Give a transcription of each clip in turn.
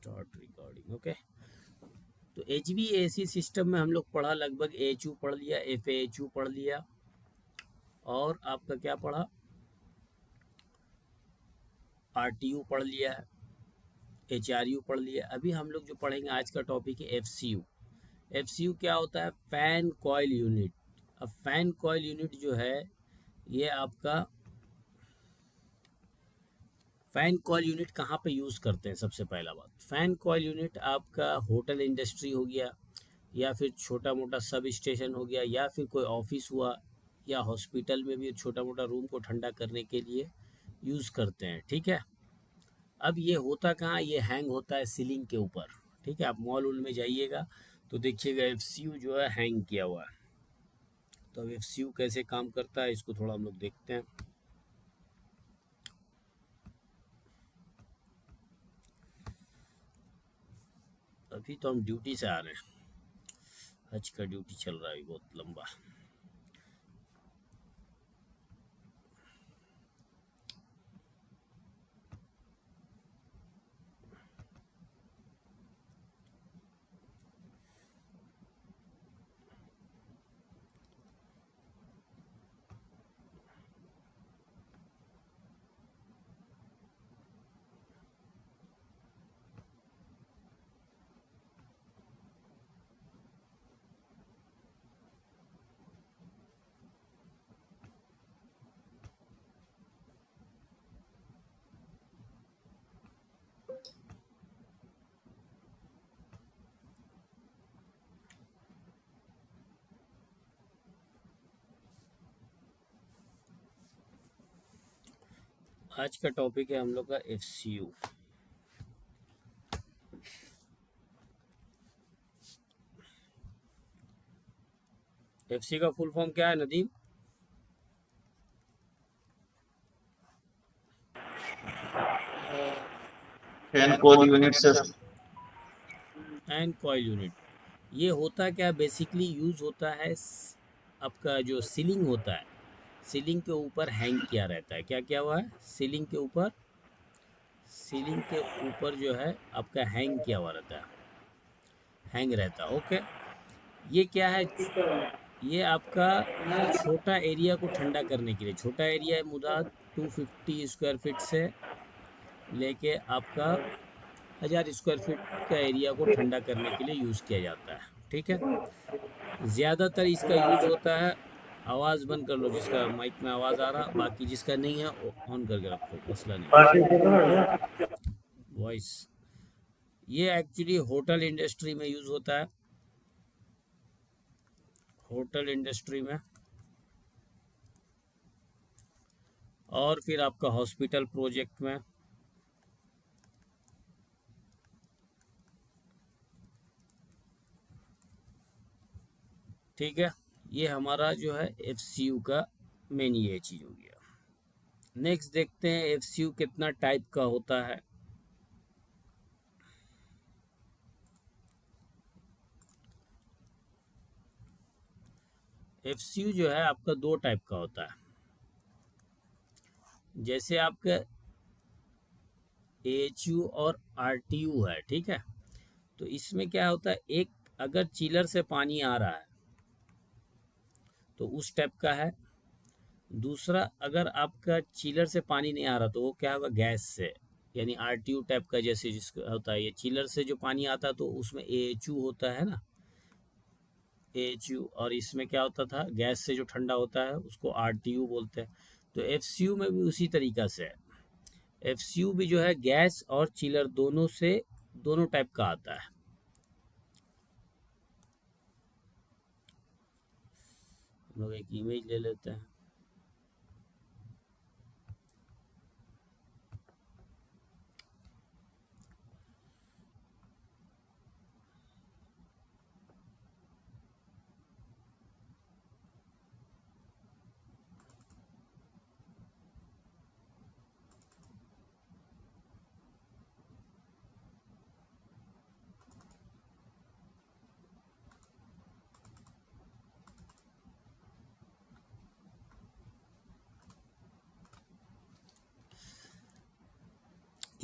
Start recording. Okay, तो HVAC system में हम लोग पढ़ा, लगभग AHU पढ़ लिया, FAHU पढ़ लिया, और आपका क्या पढ़ा, RTU पढ़ लिया है, HRU पढ़ लिया। अभी हम लोग जो पढ़ेंगे आज का टॉपिक है FCU। FCU क्या होता है? Fan coil unit. अब फैन कॉइल यूनिट जो है ये आपका, फैन कॉइल यूनिट कहाँ पे यूज़ करते हैं? सबसे पहला बात, फैन कॉइल यूनिट आपका होटल इंडस्ट्री हो गया, या फिर छोटा मोटा सब स्टेशन हो गया, या फिर कोई ऑफिस हुआ, या हॉस्पिटल में भी छोटा मोटा रूम को ठंडा करने के लिए यूज़ करते हैं। ठीक है, अब ये होता कहाँ? ये हैंग होता है सीलिंग के ऊपर। ठीक है, आप मॉल वॉल में जाइएगा तो देखिएगा FCU जो है हैंग किया हुआ है। तो अब FCU कैसे काम करता है इसको थोड़ा हम लोग देखते हैं। अभी तो हम ड्यूटी से आ रहे हैं, हज का ड्यूटी चल रहा है बहुत लंबा। आज का टॉपिक है हम लोग का FCU। FC का फुल फॉर्म क्या है नदीम? फैन कॉइल यूनिट से। एंड कॉइल यूनिट, ये होता क्या बेसिकली? यूज़ होता है आपका जो सीलिंग होता है, सीलिंग के ऊपर हैंग किया रहता है। क्या क्या हुआ है? सीलिंग के ऊपर, सीलिंग के ऊपर जो है आपका हैंग किया हुआ रहता है, हैंग रहता है। ओके, ये क्या है? ये आपका छोटा एरिया को ठंडा करने के लिए, छोटा एरिया है मुराद 250 स्क्वायर फीट से लेके आपका 1000 स्क्वायर फीट का एरिया को ठंडा करने के लिए यूज़ किया जाता है। ठीक है, ज़्यादातर इसका यूज़ होता है, आवाज़ बंद कर लो जिसका माइक में आवाज़ आ रहा, बाकी जिसका नहीं है ऑन करके रखो, मसला नहीं। वॉइस, ये एक्चुअली होटल इंडस्ट्री में यूज़ होता है, होटल इंडस्ट्री में, और फिर आपका हॉस्पिटल प्रोजेक्ट में। ठीक है, ये हमारा जो है FCU का मेन ये चीज़ हो गया। नेक्स्ट देखते हैं FCU कितना टाइप का होता है। FCU जो है आपका दो टाइप का होता है। जैसे आपका AHU और RTU है, ठीक है, तो इसमें क्या होता है, एक अगर चिलर से पानी आ रहा है तो उस टाइप का है। दूसरा, अगर आपका चिलर से पानी नहीं आ रहा तो वो क्या होगा, गैस से, यानी RTU टाइप का जैसे जिसका होता है। ये चिलर से जो पानी आता है तो उसमें AHU होता है ना, AHU, और इसमें क्या होता था, गैस से जो ठंडा होता है उसको RTU बोलते हैं। तो FCU में भी उसी तरीका से है। FCU भी जो है गैस और चिलर दोनों से, दोनों टाइप का आता है। हम लोग एक इमेज ले लेते हैं।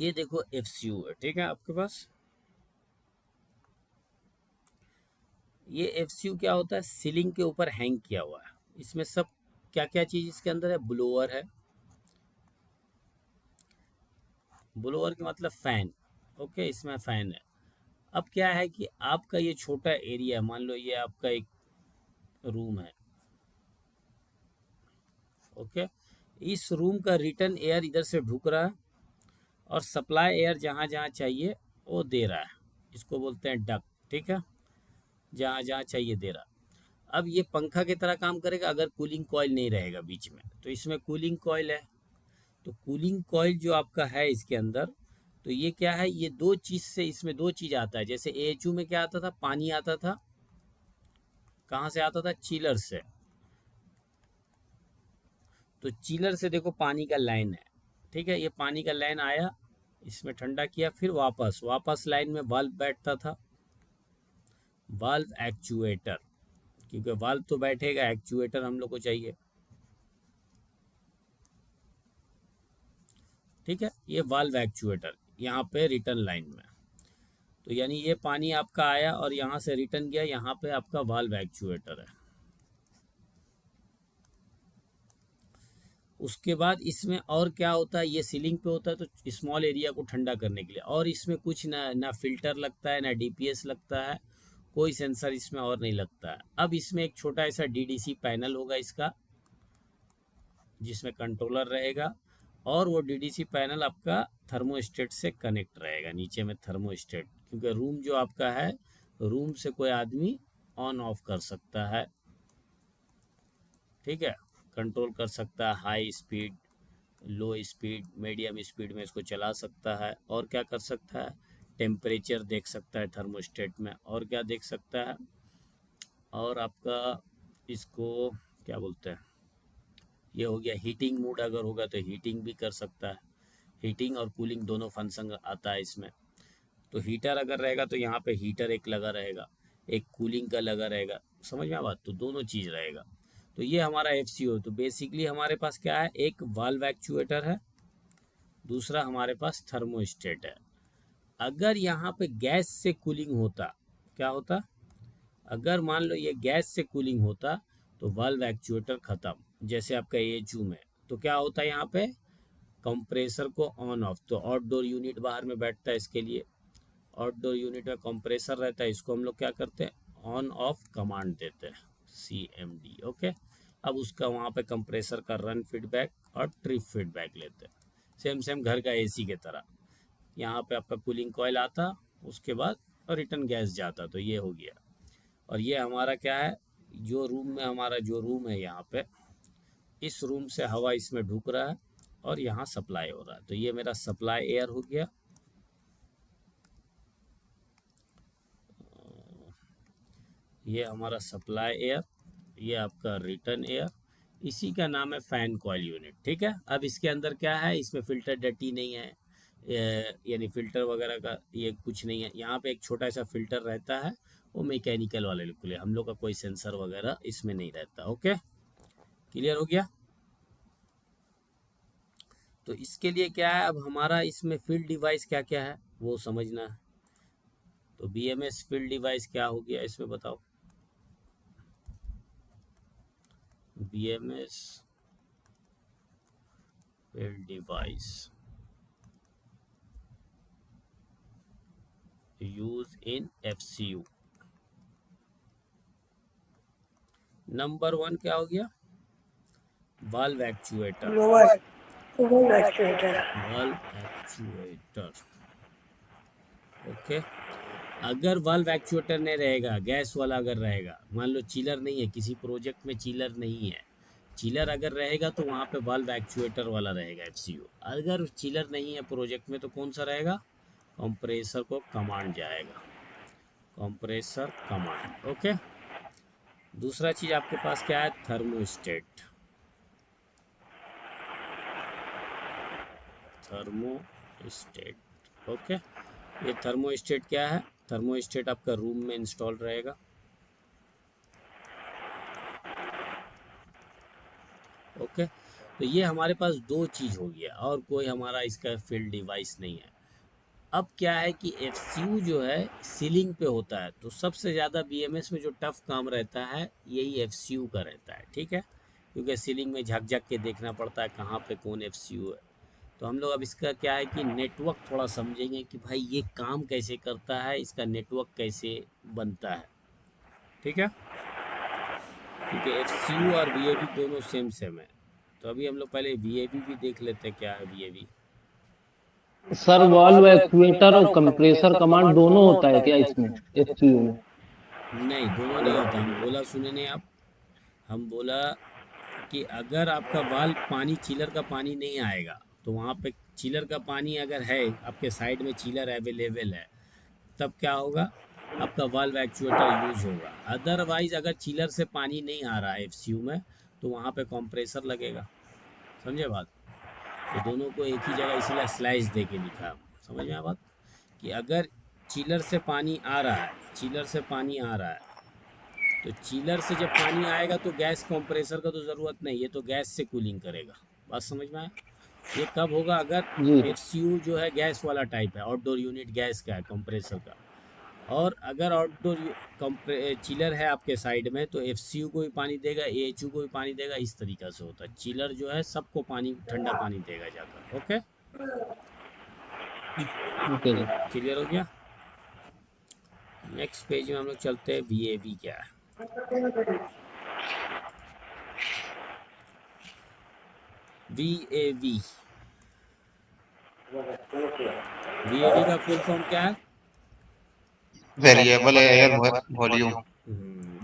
ये देखो FCU है, ठीक है आपके पास। ये एफसीयू क्या होता है, सीलिंग के ऊपर हैंग किया हुआ है। इसमें सब क्या क्या चीज इसके अंदर है, ब्लोअर है, ब्लोअर का मतलब फैन। ओके, इसमें फैन है। अब क्या है कि आपका ये छोटा एरिया, मान लो ये आपका एक रूम है। ओके, इस रूम का रिटर्न एयर इधर से ढुक रहा है और सप्लाई एयर जहाँ जहाँ चाहिए वो दे रहा है। इसको बोलते हैं डक्ट, ठीक है, जहाँ जहाँ चाहिए दे रहा। अब ये पंखा की तरह काम करेगा अगर कूलिंग कॉइल नहीं रहेगा बीच में। तो इसमें कूलिंग कॉइल है, तो कूलिंग कॉइल जो आपका है इसके अंदर, तो ये क्या है, ये दो चीज़ से, इसमें दो चीज़ आता है। जैसे एएचयू में क्या आता था, पानी आता था, कहाँ से आता था, चिलर से। तो चिलर से देखो पानी का लाइन है, ठीक है, ये पानी का लाइन आया, इसमें ठंडा किया, फिर वापस वापस लाइन में वाल्व बैठता था, वाल्व एक्चुएटर, क्योंकि वाल्व तो बैठेगा, एक्चुएटर हम लोग को चाहिए। ठीक है, ये वाल्व एक्चुएटर यहाँ पे रिटर्न लाइन में। तो यानी ये पानी आपका आया और यहाँ से रिटर्न गया, यहाँ पे आपका वाल्व एक्चुएटर है। उसके बाद इसमें और क्या होता है, ये सीलिंग पे होता है तो स्मॉल एरिया को ठंडा करने के लिए। और इसमें कुछ ना फिल्टर लगता है, ना डीपीएस लगता है, कोई सेंसर इसमें और नहीं लगता है। अब इसमें एक छोटा ऐसा डीडीसी पैनल होगा इसका, जिसमें कंट्रोलर रहेगा, और वो डीडीसी पैनल आपका थर्मोस्टेट से कनेक्ट रहेगा, नीचे में थर्मोस्टेट, क्योंकि रूम जो आपका है, रूम से कोई आदमी ऑन ऑफ कर सकता है, ठीक है, कंट्रोल कर सकता है, हाई स्पीड, लो स्पीड, मीडियम स्पीड में इसको चला सकता है। और क्या कर सकता है, टेम्परेचर देख सकता है थर्मोस्टेट में, और क्या देख सकता है, और आपका इसको क्या बोलते हैं, ये हो गया हीटिंग मोड, अगर होगा तो हीटिंग भी कर सकता है। हीटिंग और कूलिंग दोनों फंक्शन आता है इसमें। तो हीटर अगर रहेगा तो यहाँ पे हीटर एक लगा रहेगा, एक कूलिंग का लगा रहेगा, समझ में आ बात, तो दोनों चीज़ रहेगा। तो ये हमारा एफसीओ। तो बेसिकली हमारे पास क्या है, एक वाल्व एक्चुएटर है, दूसरा हमारे पास थर्मोस्टेट है। अगर यहाँ पे गैस से कूलिंग होता, क्या होता, अगर मान लो ये गैस से कूलिंग होता तो वाल्व एक्चुएटर खत्म, जैसे आपका एएचयू में। तो क्या होता है, यहाँ पे कंप्रेसर को ऑन ऑफ, तो आउटडोर यूनिट बाहर में बैठता है इसके लिए, आउटडोर यूनिट में कंप्रेसर रहता है, इसको हम लोग क्या करते हैं, ऑन ऑफ कमांड देते हैं, CMD। ओके, अब उसका वहाँ पे कंप्रेसर का रन फीडबैक और ट्रिप फीडबैक लेते हैं, सेम सेम घर का एसी के तरह। यहाँ पे आपका कूलिंग कॉयल आता, उसके बाद रिटर्न गैस जाता, तो ये हो गया। और ये हमारा क्या है, जो रूम में हमारा जो रूम है यहाँ पे, इस रूम से हवा इसमें ढुक रहा है और यहाँ सप्लाई हो रहा है। तो ये मेरा सप्लाई एयर हो गया, ये हमारा सप्लाई एयर, ये आपका रिटर्न एयर, इसी का नाम है फैन कॉइल यूनिट। ठीक है, अब इसके अंदर क्या है, इसमें फिल्टर डटी नहीं है, यानी फिल्टर वगैरह का ये कुछ नहीं है। यहाँ पे एक छोटा सा फिल्टर रहता है, वो मैकेनिकल वाले लोग के लिए, हम लोग का कोई सेंसर वगैरह इसमें नहीं रहता। ओके, क्लियर हो गया। तो इसके लिए क्या है, अब हमारा इसमें फील्ड डिवाइस क्या क्या है वो समझना है। तो BMS फील्ड डिवाइस क्या हो गया इसमें बताओ, BMS field device use in FCU। Number 1 क्या हो गया, valve actuator, valve actuator. Valve actuator. Okay, अगर वाल्व एक्चुएटर नहीं रहेगा, गैस वाला अगर रहेगा, मान लो चिलर नहीं है, किसी प्रोजेक्ट में चिलर नहीं है, चिलर अगर रहेगा तो वहाँ पे वाल्व एक्चुएटर वाला रहेगा FCU। अगर चिलर नहीं है प्रोजेक्ट में तो कौन सा रहेगा, कंप्रेसर को कमांड जाएगा, कंप्रेसर कमांड। ओके, दूसरा चीज़ आपके पास क्या है, थर्मोस्टेट, थर्मोस्टेट। ओके, ये थर्मोस्टेट क्या है, थर्मोस्टेट आपका रूम में इंस्टॉल रहेगा। ओके, तो ये हमारे पास दो चीज़ हो गया, और कोई हमारा इसका फील्ड डिवाइस नहीं है। अब क्या है कि एफसीयू जो है सीलिंग पे होता है, तो सबसे ज़्यादा बीएमएस में जो टफ काम रहता है यही एफसीयू का रहता है, ठीक है, क्योंकि सीलिंग में झक झक के देखना पड़ता है कहाँ पे कौन एफसीयू है। तो हम लोग अब इसका क्या है कि नेटवर्क थोड़ा समझेंगे कि भाई ये काम कैसे करता है, इसका नेटवर्क कैसे बनता है, ठीक है, क्योंकि एफसीयू और वीएवी दोनों सेम सेम है। तो अभी हम लोग पहले वीएवी भी देख लेते हैं क्या है वीएवी। सर वाल्व एक्चुएटर और कंप्रेसर कमांड दोनों होता है क्या इसमें, एफसीयू में? नहीं, दोनों नहीं होता। हम बोला, सुने नहीं आप, हम बोला कि अगर आपका वाल्व पानी, चिलर का पानी नहीं आएगा, तो वहाँ पे चिलर का पानी अगर है, आपके साइड में चिलर अवेलेबल है, तब क्या होगा, आपका वाल्व एक्चुएटर यूज़ होगा। अदरवाइज अगर चिलर से पानी नहीं आ रहा है एफसीयू में, तो वहाँ पे कंप्रेसर लगेगा। समझे बात? ये दोनों को एक ही जगह इसीलिए स्लाइस दे के लिखा है। समझ में आया बात? कि अगर चिलर से पानी आ रहा है, चिलर से पानी आ रहा है, तो चिलर से जब पानी आएगा तो गैस कंप्रेसर का तो ज़रूरत नहीं, ये तो गैस से कूलिंग करेगा। बात समझ में आया? ये कब होगा, अगर जी एफसीयू जो है गैस वाला टाइप है, आउटडोर यूनिट गैस का है, कंप्रेसर का। और अगर आउटडोर चिलर है आपके साइड में, तो एफसीयू को भी पानी देगा, एएचयू को भी पानी देगा। इस तरीक़ा से होता है। चिलर जो है सबको पानी, ठंडा पानी देगा जाकर। ओके, ओके जी। क्लियर हो गया? नेक्स्ट पेज में हम लोग चलते हैं, वीएवी क्या है। वीएवी, वीएवी का फुल फॉर्म क्या है? Variable air volume.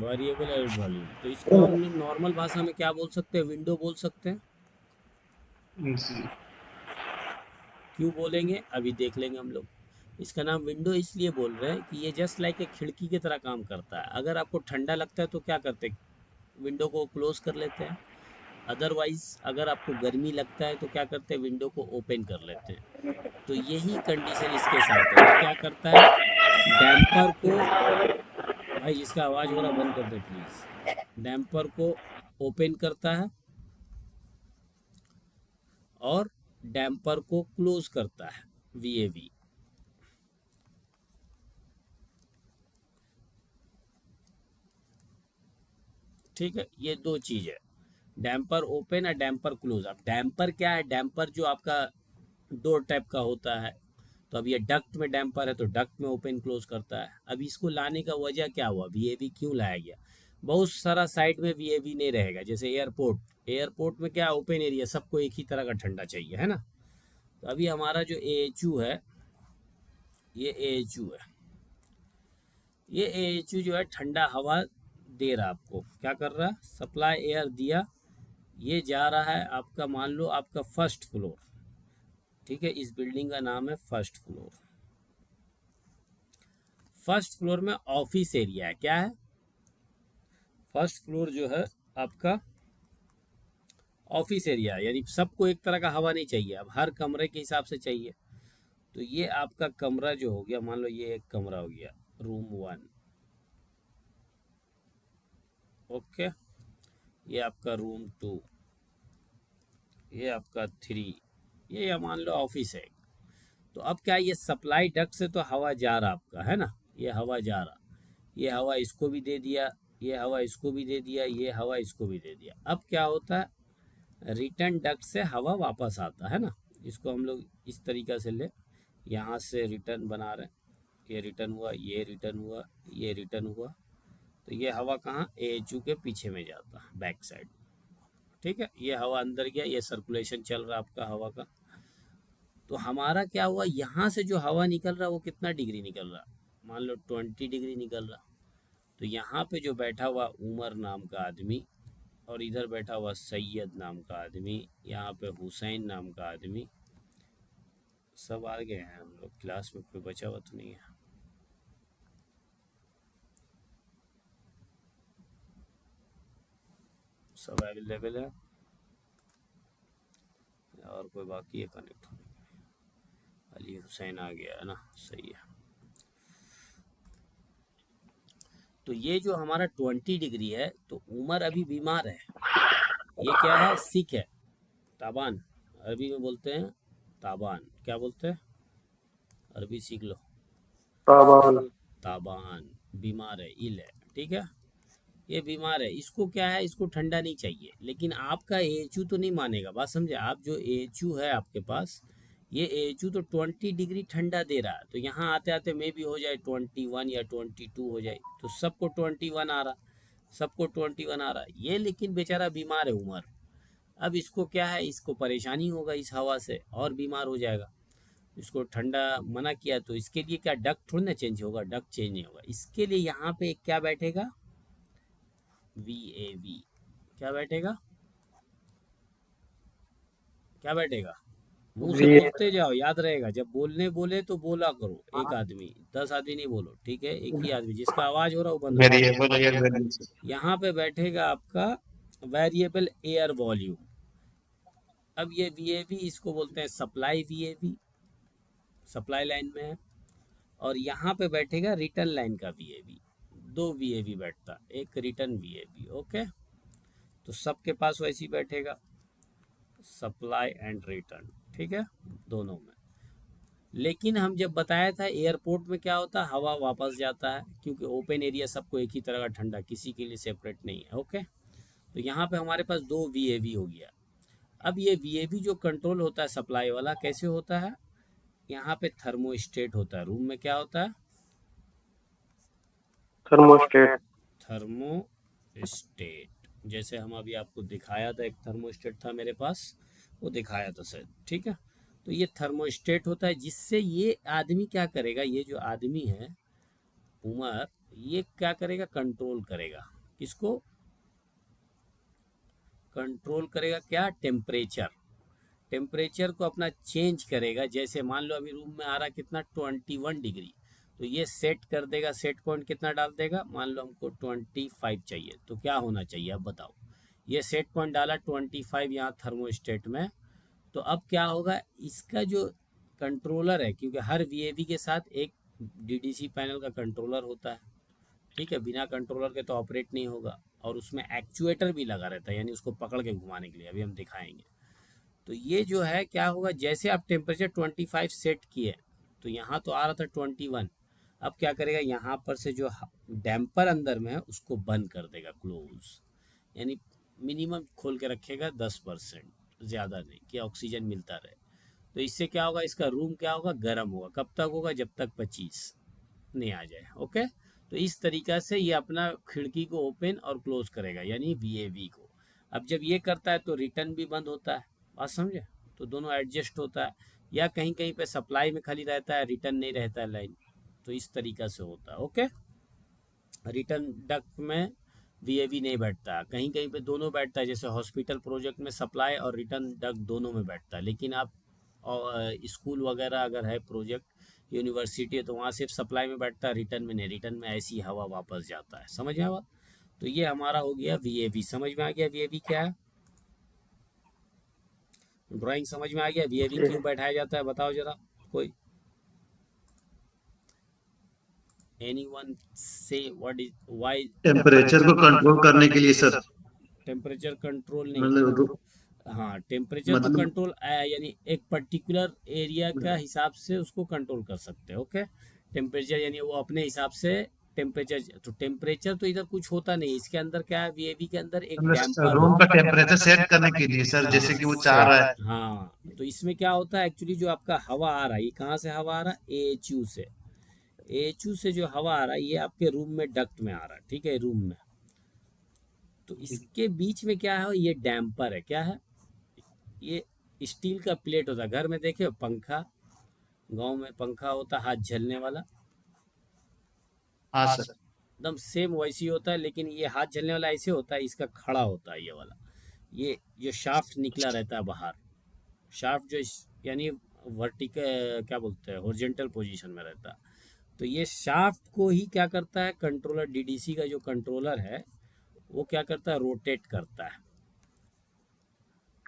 Variable air volume. तो इसको हम लोग नॉर्मल भाषा में क्या बोल सकते हैं? विंडो बोल सकते हैं। क्यों बोलेंगे, अभी देख लेंगे हम लोग। इसका नाम विंडो इसलिए बोल रहे हैं कि ये जस्ट लाइक एक खिड़की की तरह काम करता है। अगर आपको ठंडा लगता है तो क्या करते हैं, विंडो को क्लोज कर लेते हैं। अदरवाइज अगर आपको गर्मी लगता है तो क्या करते हैं, विंडो को ओपन कर लेते हैं। तो यही कंडीशन इसके साथ है। ये क्या करता है, डैम्पर को, भाई जिसका आवाज़ हो रहा बंद कर दे प्लीज़, डैम्पर को ओपन करता है और डैम्पर को क्लोज करता है, वीएवी। ठीक है, ये दो चीज़ है, डैम्पर ओपन और डैम्पर क्लोज। अब डैम्पर क्या है, डैम्पर जो आपका डोर टाइप का होता है। तो अब ये डक्ट में डैम्पर है, तो डक्ट में ओपन क्लोज करता है। अब इसको लाने का वजह क्या हुआ, वीएवी क्यों लाया गया? बहुत सारा साइड में वीएवी नहीं रहेगा, जैसे एयरपोर्ट, एयरपोर्ट में क्या ओपन एरिया, सबको एक ही तरह का ठंडा चाहिए, है ना। तो अभी हमारा जो एएचयू है, ये एएचयू है, ये एएचयू जो है ठंडा हवा दे रहा है आपको। क्या कर रहा है, सप्लाई एयर दिया, ये जा रहा है आपका, मान लो आपका फर्स्ट फ्लोर, ठीक है, इस बिल्डिंग का नाम है फर्स्ट फ्लोर। फर्स्ट फ्लोर में ऑफिस एरिया है, क्या है, फर्स्ट फ्लोर जो है आपका ऑफिस एरिया, यानी सबको एक तरह का हवा नहीं चाहिए, अब हर कमरे के हिसाब से चाहिए। तो ये आपका कमरा जो हो गया, मान लो ये एक कमरा हो गया, रूम 1, ओके, ये आपका रूम 2, ये आपका 3, ये मान लो ऑफिस है। तो अब क्या, ये सप्लाई डक्ट से तो हवा जा रहा आपका, है ना, ये हवा जा रहा, ये हवा इसको भी दे दिया, ये हवा इसको भी दे दिया, ये हवा इसको भी दे दिया। अब क्या होता है, रिटर्न डक्ट से हवा वापस आता है ना। इसको हम लोग इस तरीक़ा से ले, यहाँ से रिटर्न बना रहे हैं, ये रिटर्न हुआ, ये रिटर्न हुआ, ये रिटर्न हुआ। तो ये हवा कहाँ, एएचयू के पीछे में जाता है, बैक साइड। ठीक है, ये हवा अंदर गया, ये सर्कुलेशन चल रहा आपका हवा का। तो हमारा क्या हुआ, यहाँ से जो हवा निकल रहा वो कितना डिग्री निकल रहा, मान लो 20 डिग्री निकल रहा। तो यहाँ पे जो बैठा हुआ उमर नाम का आदमी, और इधर बैठा हुआ सैयद नाम का आदमी, यहाँ पे हुसैन नाम का आदमी, सब आ गए हैं हम लोग, क्लास में कोई बचा हुआ तो नहीं है। सब अवेलेबल है, और कोई बाकी है कनेक्ट होने के? अली हुसैन आ गया है ना, सही है। तो ये जो हमारा 20 डिग्री है, तो उमर अभी बीमार है, ये क्या है, सिक है, ताबान, अरबी में बोलते हैं ताबान, क्या बोलते हैं, अरबी सीख लो। ताबान, ताबान बीमार है, इल है, ठीक है। ये बीमार है, इसको क्या है, इसको ठंडा नहीं चाहिए, लेकिन आपका एएचयू तो नहीं मानेगा, बात समझे। आप जो एएचयू है आपके पास, ये एएचयू तो 20 डिग्री ठंडा दे रहा है, तो यहाँ आते आते मे भी हो जाए 21 या 22 हो जाए, तो सबको 21 आ रहा, सबको 21 आ रहा। ये लेकिन बेचारा बीमार है उमर, अब इसको क्या है, इसको परेशानी होगा इस हवा से और बीमार हो जाएगा। इसको ठंडा मना किया, तो इसके लिए क्या डक थोड़ी ना चेंज होगा, डक चेंज नहीं होगा। इसके लिए यहाँ पे एक क्या बैठेगा, VAV। क्या बैठेगा, क्या बैठेगा, मुंह से वी बोलते जाओ, याद रहेगा। जब बोलने बोले तो बोला करो, एक आदमी 10 आदमी नहीं बोलो, ठीक है, एक ही आदमी जिसका आवाज हो रहा है वो बंद कर दो। Variable air value sir. यहाँ पे बैठेगा आपका वेरिएबल एयर वॉल्यूम। अब ये VAV इसको बोलते हैं सप्लाई VAV, सप्लाई लाइन में है। और यहाँ पे बैठेगा रिटर्न लाइन का VAV, दो VAV बैठता, एक रिटर्न VAV, ओके। तो सबके पास वैसे ही बैठेगा, सप्लाई एंड रिटर्न, ठीक है, दोनों में। लेकिन हम जब बताया था एयरपोर्ट में क्या होता है, हवा वापस जाता है, क्योंकि ओपन एरिया सबको एक ही तरह का ठंडा, किसी के लिए सेपरेट नहीं है, ओके। तो यहाँ पे हमारे पास दो VAV हो गया। अब ये VAV जो कंट्रोल होता है सप्लाई वाला, कैसे होता है, यहाँ पे थर्मोस्टेट होता है, रूम में क्या होता है, थर्मोस्टेट, थर्मोस्टेट। जैसे हम अभी आपको दिखाया था, एक थर्मोस्टेट था मेरे पास, वो दिखाया था सर, ठीक है। तो ये थर्मोस्टेट होता है, जिससे ये आदमी क्या करेगा, ये जो आदमी है उमर, ये क्या करेगा, कंट्रोल करेगा, किसको कंट्रोल करेगा, क्या, टेम्परेचर, टेम्परेचर को अपना चेंज करेगा। जैसे मान लो अभी रूम में आ रहा कितना 21 डिग्री, तो ये सेट कर देगा, सेट पॉइंट कितना डाल देगा, मान लो हमको 25 चाहिए, तो क्या होना चाहिए अब बताओ। ये सेट पॉइंट डाला 25 यहाँ थर्मोस्टेट में, तो अब क्या होगा, इसका जो कंट्रोलर है, क्योंकि हर VAV के साथ एक DDC पैनल का कंट्रोलर होता है, ठीक है, बिना कंट्रोलर के तो ऑपरेट नहीं होगा। और उसमें एक्चुएटर भी लगा रहता है, यानी उसको पकड़ के घुमाने के लिए, अभी हम दिखाएंगे। तो ये जो है क्या होगा, जैसे आप टेम्परेचर 25 सेट किए, तो यहाँ तो आ रहा था 21, अब क्या करेगा, यहाँ पर से जो डैम्पर अंदर में है उसको बंद कर देगा, क्लोज, यानी मिनिमम खोल के रखेगा 10%, ज़्यादा नहीं, कि ऑक्सीजन मिलता रहे। तो इससे क्या होगा, इसका रूम क्या होगा, गर्म होगा। कब तक होगा, जब तक 25 नहीं आ जाए, ओके। तो इस तरीका से ये अपना खिड़की को ओपन और क्लोज करेगा, यानी VAV को। अब जब ये करता है तो रिटर्न भी बंद होता है, बात समझे। तो दोनों एडजस्ट होता है, या कहीं कहीं पे सप्लाई में खाली रहता है, रिटर्न नहीं रहता है लाइन, तो इस तरीका से होता है, ओके। रिटर्न डक्ट में VAV नहीं बैठता, कहीं कहीं पे दोनों बैठता है, जैसे हॉस्पिटल प्रोजेक्ट में सप्लाई और रिटर्न डक्ट दोनों में बैठता है। लेकिन आप स्कूल वगैरह अगर है प्रोजेक्ट, यूनिवर्सिटी है, तो वहाँ सिर्फ सप्लाई में बैठता है, रिटर्न में नहीं, रिटर्न में ऐसी हवा वापस जाता है, समझ में आया बात। तो ये हमारा हो गया VAV, समझ में आ गया VAV क्या है, ड्राइंग समझ में आ गया, VAV क्यों बैठाया जाता है, बताओ जरा कोई, एनीवन से व्हाट इज व्हाई। टेम्परेचर को कंट्रोल करने के लिए सर। टेम्परेचर कंट्रोल नहीं, मतलब हाँ टेम्परेचर को मतलब कंट्रोल, यानी एक पर्टिकुलर एरिया का हिसाब से उसको कंट्रोल कर सकते हैं, ओके। टेम्परेचर यानी वो अपने हिसाब से टेम्परेचर, तो टेम्परेचर तो इधर कुछ होता नहीं, इसके अंदर क्या है, VAV के अंदर एक डैम्पर रूम का होता टेम्परेचर सेट करने के लिए सर, है, जैसे हाँ कि वो चाह रहा है। हाँ। तो इसमें क्या होता है, एक्चुअली जो आपका हवा आ रहा है, ये कहाँ से हवा आ रहा है, AHU से, AHU से जो हवा आ रहा है ये आपके रूम में डक्ट में आ रहा है, ठीक है, रूम में। तो इसके बीच में क्या है, ये डैम्पर है, क्या है, ये स्टील का प्लेट होता है। घर में देखे हो पंखा, गांव में पंखा होता हाथ झलने वाला, हाँ सर। एकदम सेम वैसी होता है, लेकिन ये हाथ झलने वाला ऐसे होता है, इसका खड़ा होता है ये वाला, ये जो शाफ्ट निकला रहता है बाहर, शाफ्ट जो यानी वर्टिकल क्या बोलते हैं, हॉरिजॉन्टल पोजीशन में रहता है। तो ये शाफ्ट को ही क्या करता है, कंट्रोलर DDC का जो कंट्रोलर है वो क्या करता है, रोटेट करता है,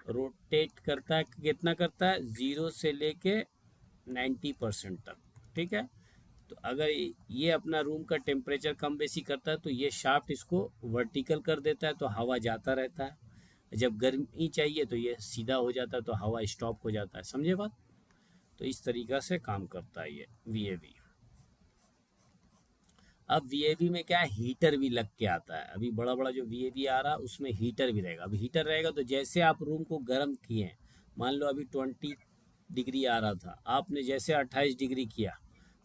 रोटेट करता है, कितना करता है, 0 से लेके 90% तक, ठीक है। तो अगर ये अपना रूम का टेम्परेचर कम बेसी करता है, तो ये शाफ्ट इसको वर्टिकल कर देता है, तो हवा जाता रहता है। जब गर्मी चाहिए तो ये सीधा हो जाता है, तो हवा स्टॉप हो जाता है, समझे बात। तो इस तरीक़ा से काम करता है ये VAV। अब VAV में क्या है, हीटर भी लग के आता है। अभी बड़ा बड़ा जो VAV आ रहा है उसमें हीटर भी रहेगा। अब हीटर रहेगा तो जैसे आप रूम को गर्म किए, मान लो अभी 20 डिग्री आ रहा था, आपने जैसे 28 डिग्री किया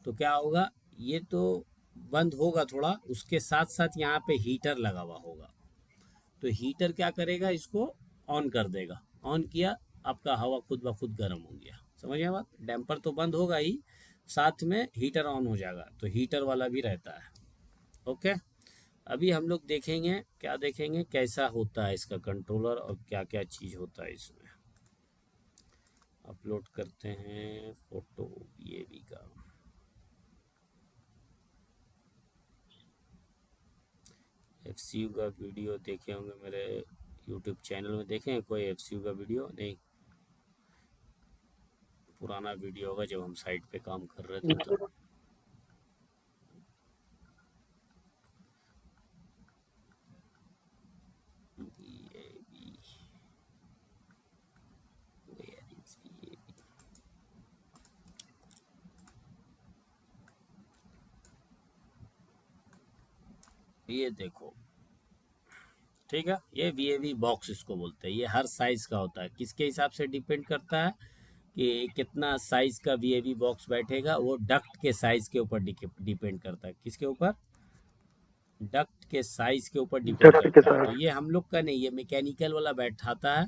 तो क्या होगा, ये तो बंद होगा थोड़ा, उसके साथ साथ यहाँ पे हीटर लगा हुआ होगा। तो हीटर क्या करेगा, इसको ऑन कर देगा। ऑन किया, आपका हवा खुद ब खुद गर्म हो गया। समझ गए बात? डैम्पर तो बंद होगा ही, साथ में हीटर ऑन हो जाएगा, तो हीटर वाला भी रहता है। ओके, अभी हम लोग देखेंगे, क्या देखेंगे, कैसा होता है इसका कंट्रोलर और क्या क्या चीज़ होता है इसमें। अपलोड करते हैं फोटो VAV का। FCU का वीडियो देखे होंगे मेरे यूट्यूब चैनल में, देखें कोई FCU का वीडियो? नहीं, पुराना वीडियो होगा जब हम साइट पे काम कर रहे थे तब। ये देखो, ठीक है, ये VAV बॉक्स इसको बोलते हैं। ये हर साइज़ का होता है। किसके हिसाब से डिपेंड करता है कि कितना साइज़ का VAV बॉक्स बैठेगा, वो डक्ट के साइज़ के ऊपर डिपेंड करता है। किसके ऊपर? डक्ट के साइज़ के ऊपर डिपेंड डक्ट के करता है। तो साइज। ये हम लोग का नहीं, ये मैकेनिकल वाला बैठाता है।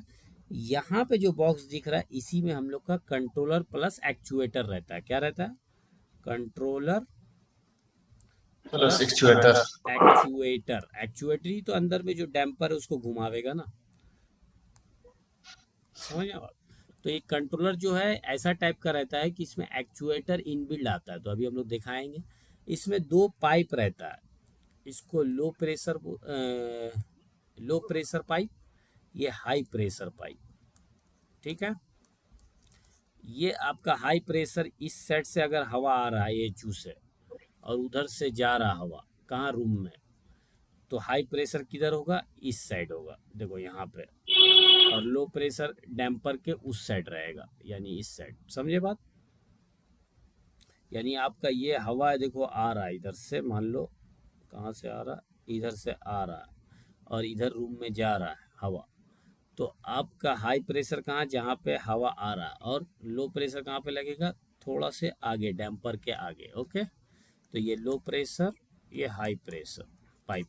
यहाँ पे जो बॉक्स दिख रहा है, इसी में हम लोग का कंट्रोलर प्लस एक्चुएटर रहता है। क्या रहता है? Controller plus plus actuator. Actuator. Actuator ही तो अंदर में जो डैम्पर है उसको घुमावेगा ना। समझ आप? तो एक कंट्रोलर जो है ऐसा टाइप का रहता है कि इसमें एक्चुएटर इनबिल्ड आता है। तो अभी हम लोग दिखाएंगे। इसमें 2 पाइप रहता है। इसको लो प्रेशर पाइप, ये हाई प्रेशर पाइप। ठीक है, ये आपका हाई प्रेशर, इस साइड से अगर हवा आ रहा है ये चूसे, और उधर से जा रहा हवा कहाँ, रूम में, तो हाई प्रेशर किधर होगा, इस साइड होगा, देखो यहाँ पे। और लो प्रेशर डैम्पर के उस साइड रहेगा, यानी इस साइड। समझे बात? यानी आपका ये हवा है, देखो आ रहा है इधर से, मान लो कहाँ से आ रहा, इधर से आ रहा है, और इधर रूम में जा रहा है हवा। तो आपका हाई प्रेशर कहाँ, जहाँ पे हवा आ रहा है, और लो प्रेशर कहाँ पे लगेगा, थोड़ा से आगे, डैम्पर के आगे। ओके, तो ये लो प्रेशर, ये हाई प्रेशर पाइप।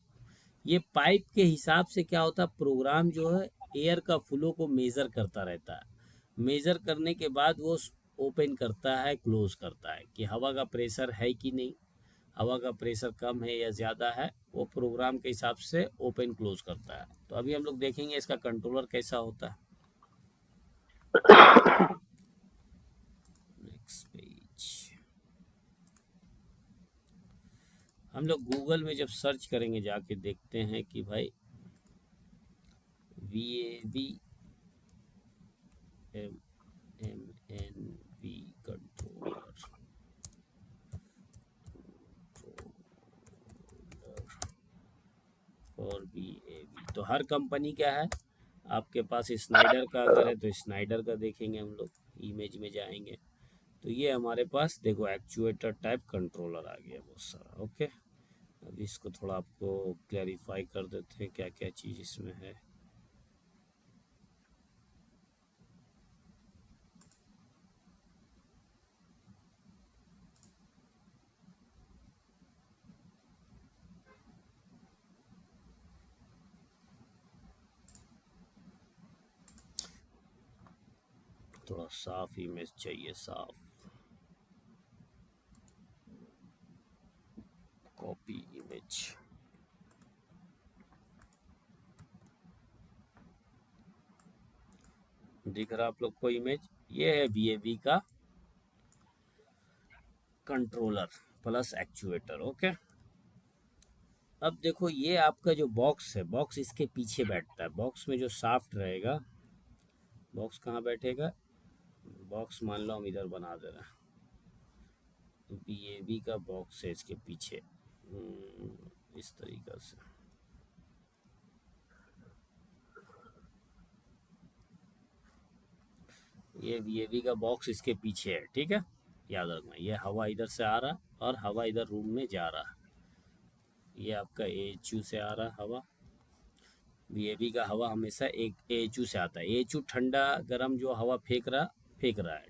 ये पाइप के हिसाब से क्या होता है, प्रोग्राम जो है एयर का फ्लो को मेज़र करता रहता है। मेज़र करने के बाद वो ओपन करता है, क्लोज करता है कि हवा का प्रेशर है कि नहीं, हवा का प्रेशर कम है या ज़्यादा है, वो प्रोग्राम के हिसाब से ओपन क्लोज करता है। तो अभी हम लोग देखेंगे इसका कंट्रोलर कैसा होता है। Next page. हम लोग गूगल में जब सर्च करेंगे, जाके देखते हैं कि भाई VAV MNV कंट्रोलर और VAV, तो हर कंपनी क्या है, आपके पास स्नाइडर का अगर है तो स्नाइडर का देखेंगे हम लोग, इमेज में जाएंगे तो ये हमारे पास देखो एक्चुएटर टाइप कंट्रोलर आ गया बहुत सारा। ओके, अब इसको थोड़ा आपको क्लैरिफाई कर देते हैं क्या क्या चीज़ इसमें है। थोड़ा साफ इमेज चाहिए, साफ कॉपी इमेज। दिख रहा आप लोग को इमेज? ये है VAV का कंट्रोलर प्लस एक्चुएटर। ओके, अब देखो ये आपका जो बॉक्स है, बॉक्स इसके पीछे बैठता है। बॉक्स में जो शाफ्ट रहेगा, बॉक्स कहाँ बैठेगा, बॉक्स मान लो हम इधर बना दे रहे हैं, VAV का बॉक्स है इसके पीछे, इस तरीक़ा से। ये वीएवी का बॉक्स इसके पीछे है, ठीक है, याद रखना। ये हवा इधर से आ रहा और हवा इधर रूम में जा रहा। ये आपका एएचयू से आ रहा हवा, वीएवी का हवा हमेशा एक एएचयू से आता है। एएचयू ठंडा गर्म जो हवा फेंक रहा है,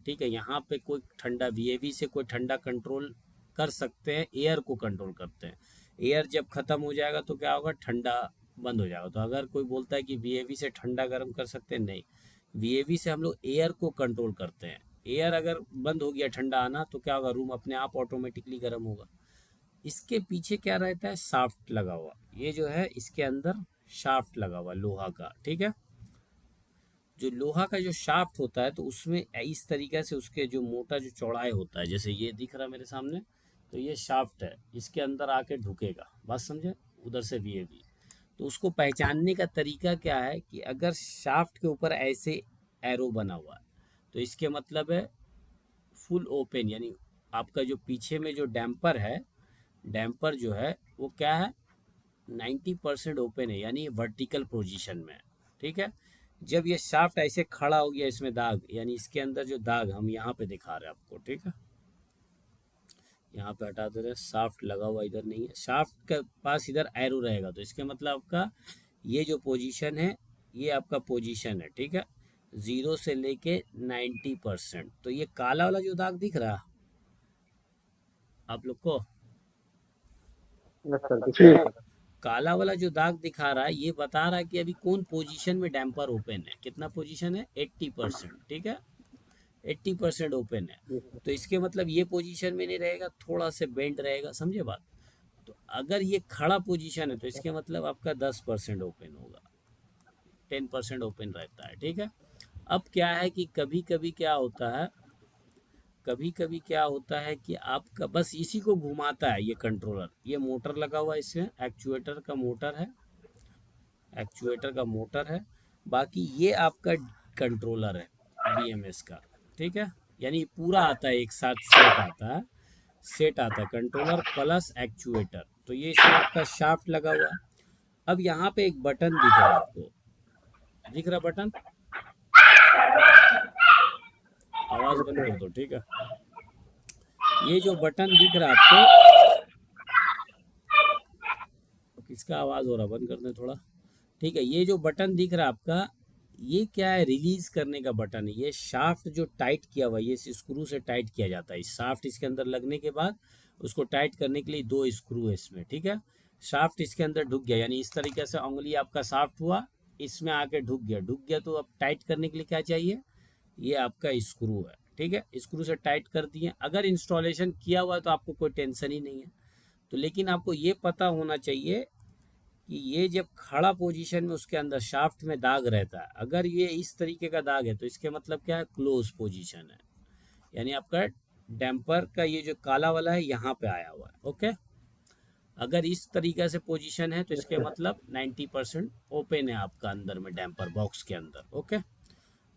ठीक है। यहाँ पे कोई ठंडा वीएवी से कोई ठंडा कंट्रोल कर सकते हैं, एयर को कंट्रोल करते हैं। एयर जब ख़त्म हो जाएगा तो क्या होगा, ठंडा बंद हो जाएगा। तो अगर कोई बोलता है कि वीएवी से ठंडा गर्म कर सकते हैं, नहीं, वीएवी से हम लोग एयर को कंट्रोल करते हैं। एयर अगर बंद हो गया ठंडा आना तो क्या होगा, रूम अपने आप ऑटोमेटिकली गर्म होगा। इसके पीछे क्या रहता है, शाफ्ट लगा हुआ। ये जो है इसके अंदर शाफ्ट लगा हुआ लोहा का, ठीक है। जो लोहा का जो शाफ्ट होता है तो उसमें इस तरीके से उसके जो मोटा जो चौड़ाई होता है, जैसे ये दिख रहा मेरे सामने, तो ये शाफ्ट है, इसके अंदर आके ढुकेगा। बात समझे, उधर से वीएवी। तो उसको पहचानने का तरीका क्या है कि अगर शाफ्ट के ऊपर ऐसे एरो बना हुआ है तो इसके मतलब है फुल ओपन, यानी आपका जो पीछे में जो डैम्पर है, डैम्पर जो है वो क्या है, 90% ओपन है, यानी वर्टिकल पोजीशन में है, ठीक है। जब ये शाफ्ट ऐसे खड़ा हो गया, इसमें दाग, यानी इसके अंदर जो दाग हम यहाँ पे दिखा रहे हैं आपको, ठीक है, यहाँ पे हटा दे रहे, शाफ्ट लगा हुआ इधर नहीं है, शाफ्ट के पास इधर एरो रहेगा, तो इसके मतलब आपका ये जो पोजीशन है ये आपका पोजीशन है, ठीक है, 0 से लेके 90%। तो ये काला वाला जो दाग दिख रहा आप लोग को, यस सर, दिखिए सर। काला वाला जो दाग दिखा रहा है ये बता रहा है कि अभी कौन पोजीशन में डैम्पर ओपन है। कितना पोजीशन है, 80%, ठीक है, 80% ओपन है। तो इसके मतलब ये पोजीशन में नहीं रहेगा, थोड़ा से बेंड रहेगा, समझे बात। तो अगर ये खड़ा पोजीशन है तो इसके मतलब आपका 10% ओपन होगा, 10% ओपन रहता है, ठीक है। अब क्या है कि कभी कभी क्या होता है कि आपका बस इसी को घुमाता है ये कंट्रोलर। ये मोटर लगा हुआ है, इसमें एक्चुएटर का मोटर है, बाकी ये आपका कंट्रोलर है बीएमएस का, ठीक है। यानी पूरा आता है, एक साथ सेट आता है कंट्रोलर प्लस एक्चुएटर। तो ये इसमें आपका शाफ्ट लगा हुआ है। अब यहाँ पे एक बटन दिख रहा है आपको, दिख रहा बटन, आवाज बंद कर दो, ठीक है। ये जो बटन दिख रहा है आपको, किसका आवाज हो रहा, बंद कर दे थोड़ा, ठीक है। ये जो बटन दिख रहा है आपका, ये क्या है, रिलीज करने का बटन है। ये शाफ्ट जो टाइट किया हुआ है, ये स्क्रू से टाइट किया जाता है। इस शाफ्ट इसके अंदर लगने के बाद उसको टाइट करने के लिए 2 स्क्रू है इसमें, ठीक है। शाफ्ट इसके अंदर ढुक गया, यानी इस तरीके से उंगली आपका शाफ्ट हुआ, इसमें आके ढुक गया। तो अब टाइट करने के लिए क्या चाहिए, ये आपका स्क्रू है, ठीक है। स्क्रू से टाइट कर दिए। अगर इंस्टॉलेशन किया हुआ है तो आपको कोई टेंशन ही नहीं है। तो लेकिन आपको ये पता होना चाहिए कि ये जब खड़ा पोजीशन में उसके अंदर शाफ्ट में दाग रहता है, अगर ये इस तरीके का दाग है तो इसके मतलब क्या है, क्लोज पोजीशन है, यानी आपका डैम्पर का ये जो काला वाला है यहाँ पे आया हुआ है, ओके। अगर इस तरीके से पोजीशन है तो इसके मतलब 90% ओपन है आपका अंदर में डैम्पर बॉक्स के अंदर, ओके।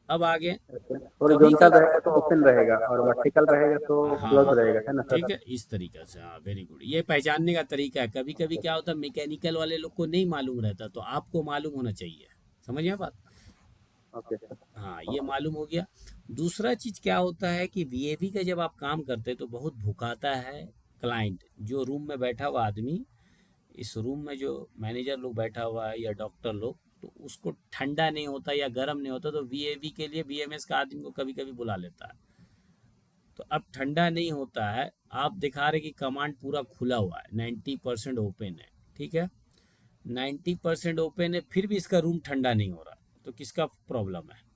अब आगे हॉरिजॉन्टल रहेगा तो ओपन रहेगा और वर्टिकल रहेगा तो क्लोज रहेगा, है ना सर। ठीक है, इस तरीके से, हाँ, वेरी गुड। ये पहचानने का तरीका है। कभी कभी क्या होता है, मैकेनिकल वाले लोग को नहीं मालूम रहता, तो आपको मालूम होना चाहिए, समझिए बात। Okay sir. हाँ, ये मालूम हो गया। दूसरा चीज़ क्या होता है कि वीएवी का जब आप काम करते हैं तो बहुत भुकाता है क्लाइंट, जो रूम में बैठा हुआ आदमी, इस रूम में जो मैनेजर लोग बैठा हुआ है या डॉक्टर लोग, तो उसको ठंडा नहीं होता या गर्म नहीं होता, तो वीएवी के लिए बीएमएस का आदमी को कभी कभी बुला लेता है। तो अब ठंडा नहीं होता है, आप दिखा रहे कि कमांड पूरा खुला हुआ है, 90% ओपन है, ठीक है, 90% ओपन है, फिर भी इसका रूम ठंडा नहीं हो रहा, तो किसका प्रॉब्लम है?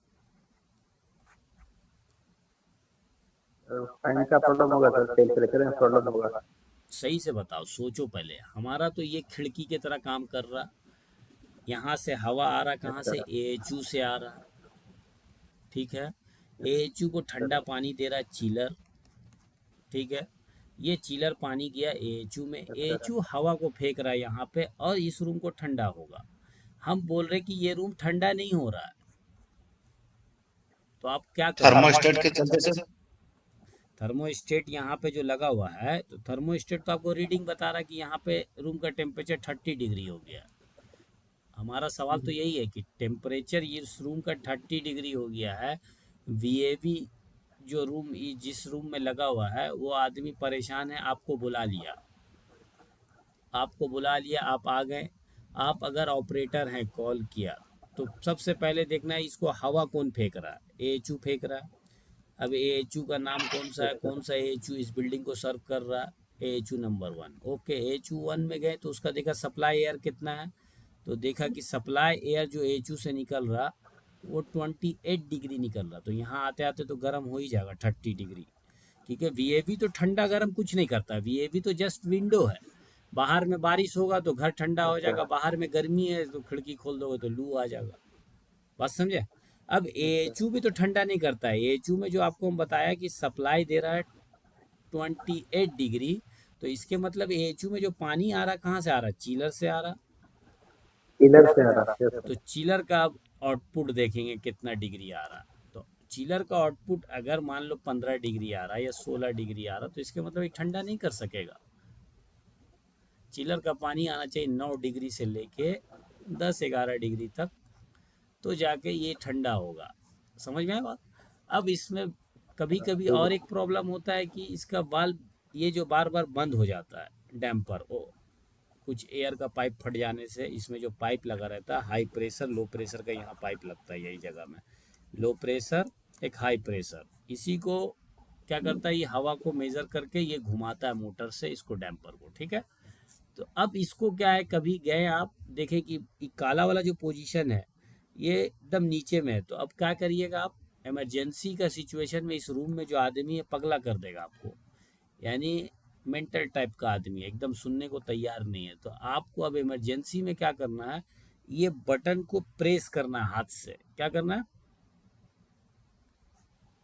फैन का प्रॉब्लम होगा सर, टेम्परेचर में प्रॉब्लम होगा। सही से बताओ, सोचो पहले। हमारा तो ये खिड़की की तरह काम कर रहा, यहाँ से हवा आ रहा, कहाँ से, एएचयू से आ रहा, ठीक है। एएचयू को ठंडा पानी दे रहा है चिलर, ठीक है। ये चिलर पानी गया एएचयू में, एएचयू हवा को फेंक रहा है यहाँ पे और इस रूम को ठंडा होगा। हम बोल रहे कि ये रूम ठंडा नहीं हो रहा है, तो आप क्या करोगे? थर्मोस्टेट के चलते सर। थर्मोस्टेट यहाँ पे जो लगा हुआ है, तो थर्मोस्टेट तो आपको रीडिंग बता रहा है कि यहाँ पे रूम का टेम्परेचर 30 डिग्री हो गया। हमारा सवाल तो यही है कि टेम्परेचर इस रूम का 30 डिग्री हो गया है, वीएवी जो जिस रूम में लगा हुआ है वो आदमी परेशान है, आपको बुला लिया, आप आ गए। आप अगर ऑपरेटर हैं, कॉल किया, तो सबसे पहले देखना है इसको हवा कौन फेंक रहा है। एएचयू फेंक रहा है। अब एएचयू का नाम कौन सा है, कौन सा एएचयू इस बिल्डिंग को सर्व कर रहा है? एएचयू नंबर 1। ओके, एएचयू 1 में गए तो उसका देखा सप्लाई एयर कितना है, तो देखा कि सप्लाई एयर जो एएचयू से निकल रहा वो 28 डिग्री निकल रहा। तो यहाँ आते आते तो गर्म हो ही जाएगा 30 डिग्री, क्योंकि वीएवी तो ठंडा गर्म कुछ नहीं करता। वीएवी तो जस्ट विंडो है। बाहर में बारिश होगा तो घर ठंडा हो जाएगा, बाहर में गर्मी है तो खिड़की खोल दोगे तो लू आ जाएगा। बात समझे? अब एएचयू भी तो ठंडा नहीं करता है। एएचयू में जो आपको हम बताया कि सप्लाई दे रहा है 28 डिग्री, तो इसके मतलब एएचयू में जो पानी आ रहा कहाँ से आ रहा है? चिलर से आ रहा। चिलर से आ रहा है। तो चिलर का आउटपुट देखेंगे कितना डिग्री आ रहा है। तो चिलर का आउटपुट अगर मान लो 15 डिग्री आ रहा है या 16 डिग्री आ रहा, तो इसके मतलब ये ठंडा नहीं कर सकेगा। चिलर का पानी आना चाहिए 9 डिग्री से लेके 10-11 डिग्री तक, तो जाके ये ठंडा होगा। समझ में आया बात? अब इसमें कभी कभी और एक प्रॉब्लम होता है कि इसका वाल्व ये जो बार बार बंद हो जाता है डैम्पर, वो कुछ एयर का पाइप फट जाने से इसमें जो पाइप लगा रहता है, हाई प्रेशर लो प्रेशर का यहाँ पाइप लगता है यही जगह में, लो प्रेशर एक हाई प्रेशर, इसी को क्या करता है, ये हवा को मेज़र करके ये घुमाता है मोटर से इसको डैम्पर को। ठीक है, तो अब इसको क्या है, कभी गए आप देखें कि ये काला वाला जो पोजीशन है ये एकदम नीचे में है, तो अब क्या करिएगा आप, इमरजेंसी का सिचुएशन में इस रूम में जो आदमी है पगला कर देगा आपको, यानी मेंटल टाइप का आदमी है, एकदम सुनने को तैयार नहीं है। तो आपको अब इमरजेंसी में क्या करना है, ये बटन को प्रेस करना है हाथ से। क्या करना है?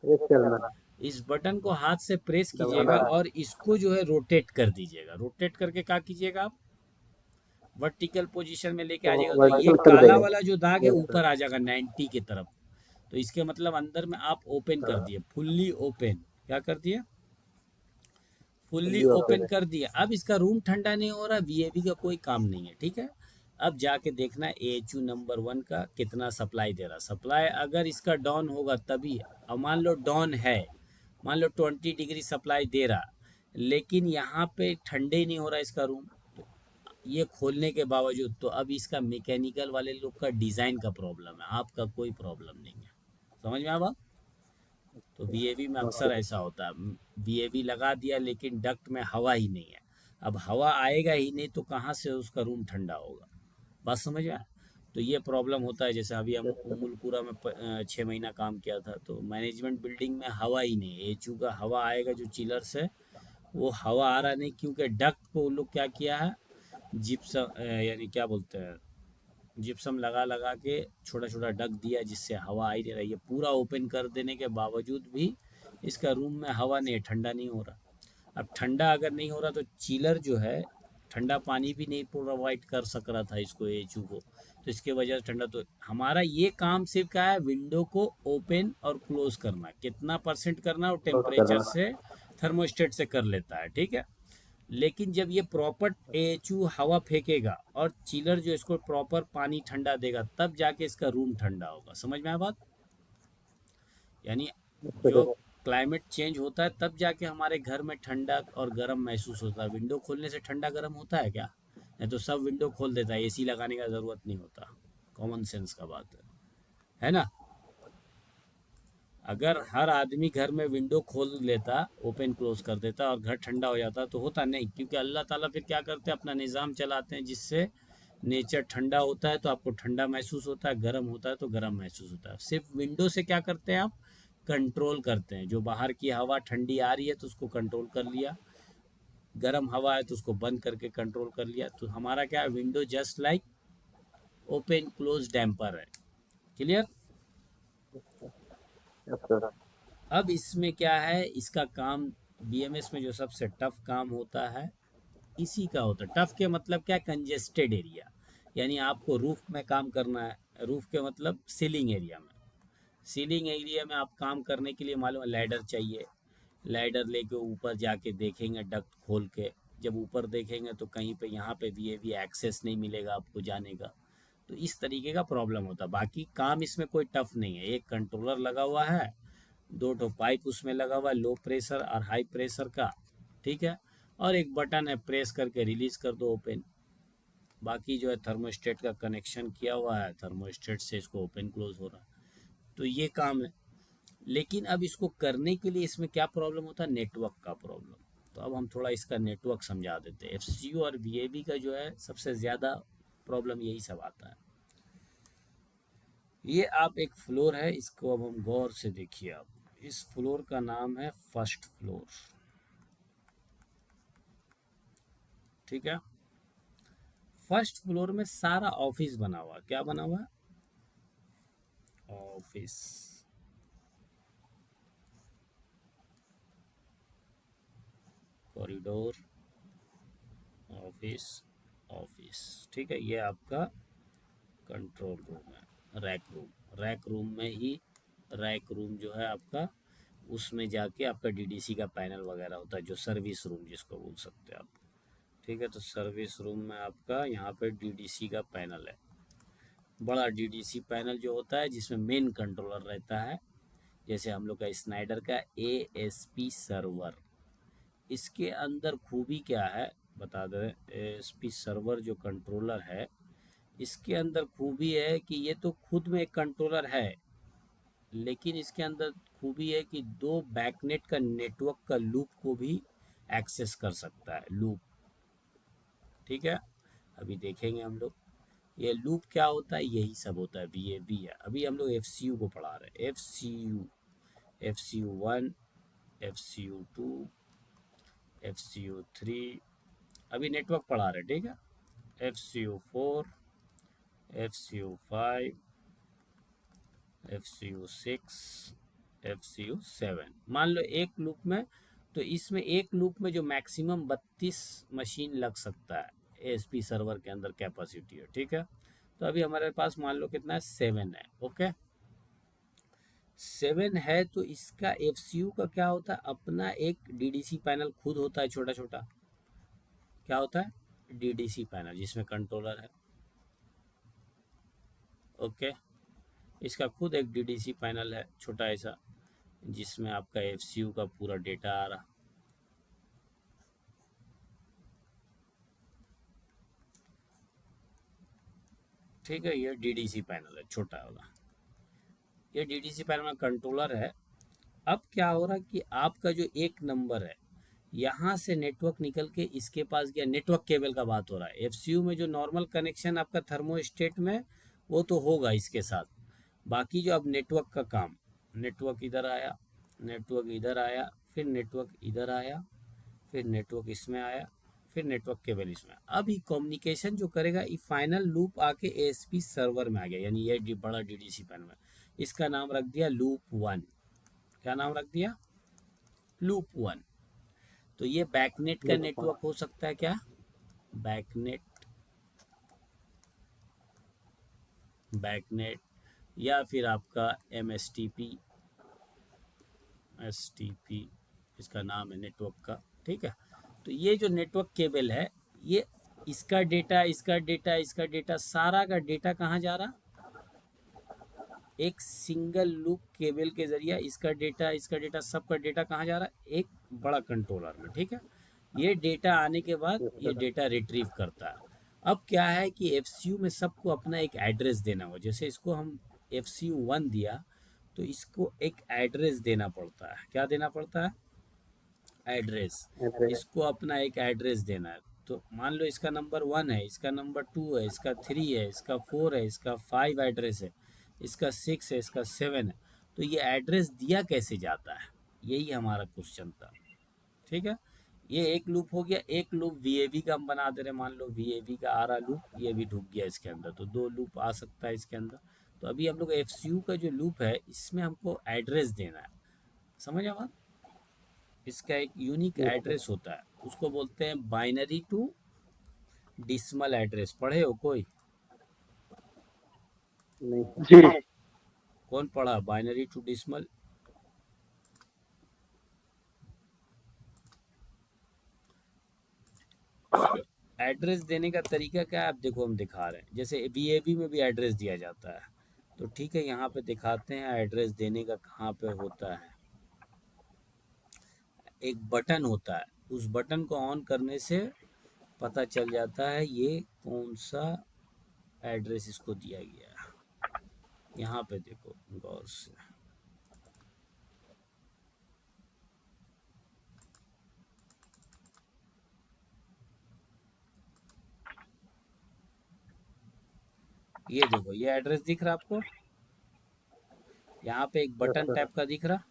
प्रेस करना, इस बटन को हाथ से प्रेस कीजिएगा दबाना। और इसको जो है रोटेट कर दीजिएगा। रोटेट करके क्या कीजिएगा आप, वर्टिकल पोजीशन में लेके आ तो जाएगा, तो ये वर्टिकल कर काला देंगे। वाला जो दाग है यस सर। ऊपर आ जाएगा 90 की तरफ। तो इसके मतलब अंदर में आप ओपन कर दिए, फुल्ली ओपन। क्या कर दिए? फुल्ली ओपन कर दिया। अब इसका रूम ठंडा नहीं हो रहा, वीएवी का कोई काम नहीं है। ठीक है, अब जाके देखना एएचयू नंबर 1 का कितना सप्लाई दे रहा। सप्लाई अगर इसका डाउन होगा तभी, अब मान लो डाउन है, मान लो 20 डिग्री सप्लाई दे रहा, लेकिन यहाँ पे ठंडे नहीं हो रहा इसका रूम, तो ये खोलने के बावजूद, तो अब इसका मैकेनिकल वाले लोग का डिज़ाइन का प्रॉब्लम है, आपका कोई प्रॉब्लम नहीं है। समझ में आया बात? तो वीएवी में अक्सर ऐसा होता है, वीएवी लगा दिया लेकिन डक्ट में हवा ही नहीं है। अब हवा आएगा ही नहीं तो कहाँ से उसका रूम ठंडा होगा? बात समझ में आया? तो ये प्रॉब्लम होता है। जैसे अभी हम उमुलपुरा में 6 महीना काम किया था, तो मैनेजमेंट बिल्डिंग में हवा ही नहीं है। एचयू का हवा आएगा जो चिलर से, वो हवा आ रहा नहीं, क्योंकि डक्ट को वो लोग क्या किया है, जिप्सम यानी क्या बोलते हैं, जिप्सम लगा लगा के छोटा छोटा डक दिया, जिससे हवा आ ही नहीं रही है। पूरा ओपन कर देने के बावजूद भी इसका रूम में हवा नहीं है, ठंडा नहीं हो रहा। अब ठंडा अगर नहीं हो रहा तो चिलर जो है ठंडा पानी भी नहीं प्रोवाइड कर सक रहा था इसको, एचयू को, तो इसके वजह से ठंडा। तो हमारा ये काम सिर्फ क्या है, विंडो को ओपन और क्लोज करना। कितना परसेंट करना, वो टेम्परेचर से थर्मोस्टेट से कर लेता है। ठीक है, लेकिन जब ये प्रॉपर एएचयू हवा फेंकेगा और चिलर जो इसको प्रॉपर पानी ठंडा देगा, तब जाके इसका रूम ठंडा होगा। समझ में आया बात? यानी जो क्लाइमेट चेंज होता है तब जाके हमारे घर में ठंडा और गर्म महसूस होता है। विंडो खोलने से ठंडा गर्म होता है क्या? नहीं तो सब विंडो खोल देता है, एसी लगाने का ज़रूरत नहीं होता। कॉमन सेंस का बात है ना? अगर हर आदमी घर में विंडो खोल लेता, ओपन क्लोज कर देता और घर ठंडा हो जाता तो होता नहीं, क्योंकि अल्लाह ताला फिर क्या करते हैं, अपना निज़ाम चलाते हैं जिससे नेचर ठंडा होता है तो आपको ठंडा महसूस होता है, गर्म होता है तो गर्म महसूस होता है। सिर्फ विंडो से क्या करते हैं आप, कंट्रोल करते हैं। जो बाहर की हवा ठंडी आ रही है तो उसको कंट्रोल कर लिया, गर्म हवा है तो उसको बंद करके कंट्रोल कर लिया। तो हमारा क्या है, window just like open close damper है। क्लियर? अब इसमें क्या है, इसका काम बीएमएस में जो सबसे टफ काम होता है इसी का होता है। टफ के मतलब क्या, कंजेस्टेड एरिया, यानी आपको रूफ में काम करना है। रूफ के मतलब सीलिंग एरिया में। सीलिंग एरिया में आप काम करने के लिए मालूम है लैडर चाहिए। लैडर लेके ऊपर जाके देखेंगे डक्ट खोल के, जब ऊपर देखेंगे तो कहीं पे यहाँ पे वीएवी एक्सेस नहीं मिलेगा आपको जाने का। तो इस तरीके का प्रॉब्लम होता है। बाकी काम इसमें कोई टफ नहीं है, एक कंट्रोलर लगा हुआ है 2 ठो पाइप उसमें लगा हुआ है, लो प्रेशर और हाई प्रेशर का, ठीक है। और एक बटन है, प्रेस करके रिलीज कर दो, ओपन। बाकी जो है थर्मोस्टेट का कनेक्शन किया हुआ है, थर्मोस्टेट से इसको ओपन क्लोज हो रहा है। तो ये काम है। लेकिन अब इसको करने के लिए इसमें क्या प्रॉब्लम होता है, नेटवर्क का प्रॉब्लम। तो अब हम थोड़ा इसका नेटवर्क समझा देते हैं। एफसीयू और वीएबी का जो है सबसे ज़्यादा प्रॉब्लम यही सब आता है। ये आप एक फ्लोर है, इसको अब हम गौर से देखिए। आप इस फ्लोर का नाम है फर्स्ट फ्लोर, ठीक है। फर्स्ट फ्लोर में सारा ऑफिस बना हुआ, क्या बना हुआ है, ऑफिस। कॉरिडोर, ऑफिस, ऑफिस, ठीक है। ये आपका कंट्रोल रूम है। रैक रूम में ही, रैक रूम जो है आपका, उसमें जाके आपका डीडीसी का पैनल वगैरह होता है, जो सर्विस रूम जिसको बोल सकते हैं आप, ठीक है। तो सर्विस रूम में आपका यहाँ पे डीडीसी का पैनल है, बड़ा डीडीसी पैनल जो होता है, जिसमें मेन कंट्रोलर रहता है, जैसे हम लोग का स्नाइडर का एएसपी सर्वर। इसके अंदर खूबी क्या है बता दें। एएसपी सर्वर जो कंट्रोलर है, इसके अंदर खूबी है कि ये तो खुद में एक कंट्रोलर है, लेकिन इसके अंदर खूबी है कि 2 बैकनेट का नेटवर्क का लूप को भी एक्सेस कर सकता है, लूप, ठीक है। अभी देखेंगे हम लोग ये लूप क्या होता है, यही सब होता है, वीएबी है। अभी हम लोग एफसीयू को पढ़ा रहे हैं। एफसीयू, एफसीयू 1, एफसीयू 2, एफसीयू 3, अभी नेटवर्क पढ़ा रहे हैं, ठीक है। FCU 4, FCU 5, FCU 6, FCU 7। मान लो एक लूप में, तो इसमें एक लूप में जो मैक्सिमम 32 मशीन लग सकता है, एएसपी सर्वर के अंदर कैपेसिटी है, ठीक है। तो अभी हमारे पास मान लो कितना है, 7 है, ओके। 7 है, तो इसका एफसीयू का क्या होता है, अपना एक डीडीसी पैनल खुद होता है, छोटा छोटा, क्या होता है, डीडीसी पैनल, जिसमें कंट्रोलर है, ओके। इसका खुद एक डीडीसी पैनल है, छोटा ऐसा, जिसमें आपका एफसीयू का पूरा डेटा आ रहा, ठीक है। ये डीडीसी पैनल है, छोटा वाला, ये डीडीसी पैनल में कंट्रोलर है। अब क्या हो रहा है कि आपका जो एक नंबर है, यहाँ से नेटवर्क निकल के इसके पास गया, नेटवर्क केबल का बात हो रहा है। एफसीयू में जो नॉर्मल कनेक्शन आपका थर्मोस्टेट में, वो तो होगा इसके साथ। बाकी जो अब नेटवर्क का काम, नेटवर्क इधर आया, नेटवर्क इधर आया, फिर नेटवर्क इधर आया, फिर नेटवर्क इसमें आया, फिर नेटवर्क केबल इसमें। अब ये कम्युनिकेशन जो करेगा, ये फाइनल लूप आके एएसपी सर्वर में आ गया, यानी ये बड़ा डीडीसी पैनल में। इसका नाम रख दिया लूप 1। क्या नाम रख दिया, लूप 1। तो ये बैकनेट का नेटवर्क हो सकता है, क्या, बैकनेट, बैकनेट, या फिर आपका एमएसटीपी, एसटीपी इसका नाम है नेटवर्क का, ठीक है। तो ये जो नेटवर्क केबल है, ये इसका डेटा, इसका डेटा, इसका डेटा, सारा का डेटा कहाँ जा रहा, एक सिंगल लूप केबल के जरिए इसका डेटा, सबका डेटा कहाँ जा रहा है, एक बड़ा कंट्रोलर में, ठीक है। ये डेटा आने के बाद ये डेटा रिट्रीव करता है। अब क्या है कि एफसीयू में सबको अपना एक एड्रेस देना हो, जैसे इसको हम एफसीयू 1 दिया, तो इसको एक एड्रेस देना पड़ता है। क्या देना पड़ता है, एड्रेस। इसको अपना एक एड्रेस देना है। तो मान लो इसका नंबर 1 है, इसका नंबर 2 है, इसका 3 है, इसका 4 है, इसका 5 एड्रेस है, इसका 6 है, इसका 7 है। तो ये एड्रेस दिया कैसे जाता है, यही हमारा क्वेश्चन था, ठीक है। ये एक लूप हो गया। एक लूप वीएवी का हम बना दे रहे, मान लो वीएवी का आ रहा लूप, ये भी ढुक गया इसके अंदर, तो 2 लूप आ सकता है इसके अंदर। तो अभी हम लोग एफसीयू का जो लूप है, इसमें हमको एड्रेस देना है, समझ आ बात। इसका एक यूनिक एड्रेस होता है, उसको बोलते हैं बाइनरी टू डिसिमल एड्रेस। पढ़े हो कोई, जी। कौन पढ़ा बाइनरी टू डिसिमल, एड्रेस देने का तरीका क्या है, आप देखो हम दिखा रहे हैं। जैसे वीएबी में भी एड्रेस दिया जाता है, तो ठीक है, यहाँ पे दिखाते हैं एड्रेस देने का कहाँ पे होता है। एक बटन होता है, उस बटन को ऑन करने से पता चल जाता है ये कौन सा एड्रेस इसको दिया गया है। यहाँ पे देखो गौर से, ये देखो ये एड्रेस दिख रहा आपको, यहाँ पे एक बटन टाइप का दिख रहा,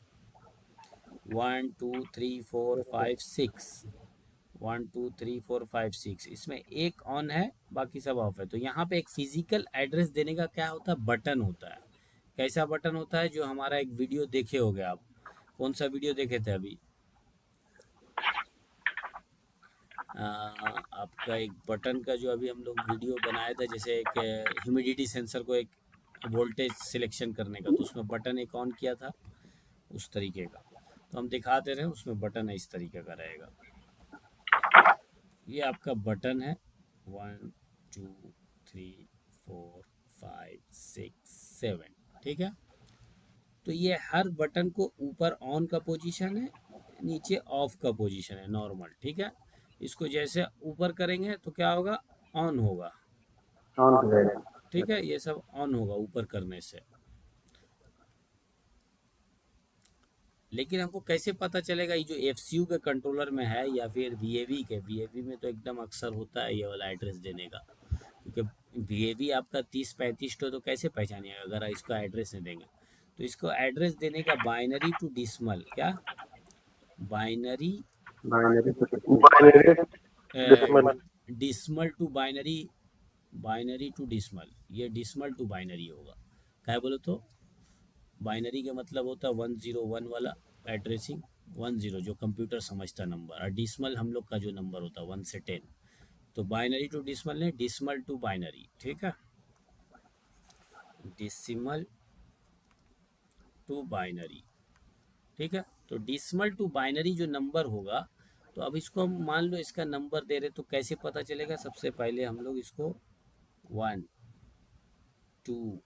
1 2 3 4 5 6, 1 2 3 4 5 6, इसमें एक ऑन है बाकी सब ऑफ है। तो यहाँ पे एक फिजिकल एड्रेस देने का क्या होता है, बटन होता है। कैसा बटन होता है, जो हमारा एक वीडियो देखे होगे आप, कौन सा वीडियो देखे थे अभी, आपका एक बटन का जो अभी हम लोग वीडियो बनाया था, जैसे एक ह्यूमिडिटी सेंसर को एक वोल्टेज सिलेक्शन करने का, तो उसमें बटन एक ऑन किया था उस तरीके का। तो हम दिखाते रहे, उसमें बटन इस तरीके का रहेगा। ये आपका बटन है 1 2 3 4 5 6 7, ठीक है। तो ये हर बटन को ऊपर ऑन का पोजीशन है, नीचे ऑफ का पोजीशन है नॉर्मल, ठीक है। इसको जैसे ऊपर करेंगे तो क्या होगा, ऑन होगा, ऑन हो जाएगा। ठीक है। ये सब ऑन होगा ऊपर करने से। लेकिन हमको कैसे पता चलेगा ये जो एफसीयू के कंट्रोलर में है या फिर वीएवी के, वीएवी में तो एकदम अक्सर होता है ये वाला एड्रेस देने का, क्योंकि वीएवी आपका 30-35 तो कैसे पहचानिएगा अगर इसका एड्रेस नहीं देंगे। तो इसको एड्रेस देने का बाइनरी टू डिसमल, क्या binary decimal to binary, binary to decimal, ये डिसमल टू बाइनरी होगा। क्या बोलो तो बाइनरी का मतलब होता है 101 वाला एड्रेसिंग, 10 जो कंप्यूटर समझता नंबर, और डिसमल हम लोग का जो नंबर होता है 1 से 10। तो बाइनरी टू डिसमल नहीं, डिसमल टू बाइनरी, ठीक है, डिसमल टू बाइनरी, ठीक है। तो डिसमल टू बाइनरी जो नंबर होगा, तो अब इसको हम मान लो इसका नंबर दे रहे, तो कैसे पता चलेगा, सबसे पहले हम लोग इसको 1 2,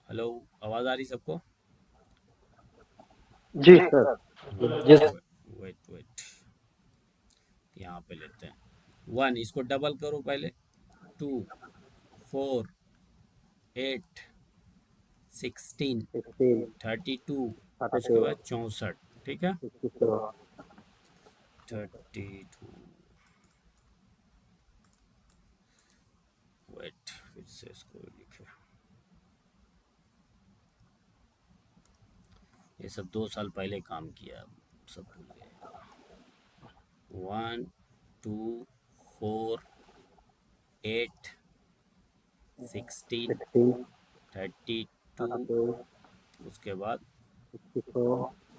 हेलो आवाज़ आ रही सबको, जी सर। जी सर। वेट वेट, यहाँ पे लेते हैं 1, इसको डबल करो पहले, 2 4 8 16 32, उसके बाद 64, ठीक है 32, वेट फिर से इसको लिखे, ये सब 2 साल पहले काम किया, सब भूल गए। 1 2 4 8 16 32, उसके बाद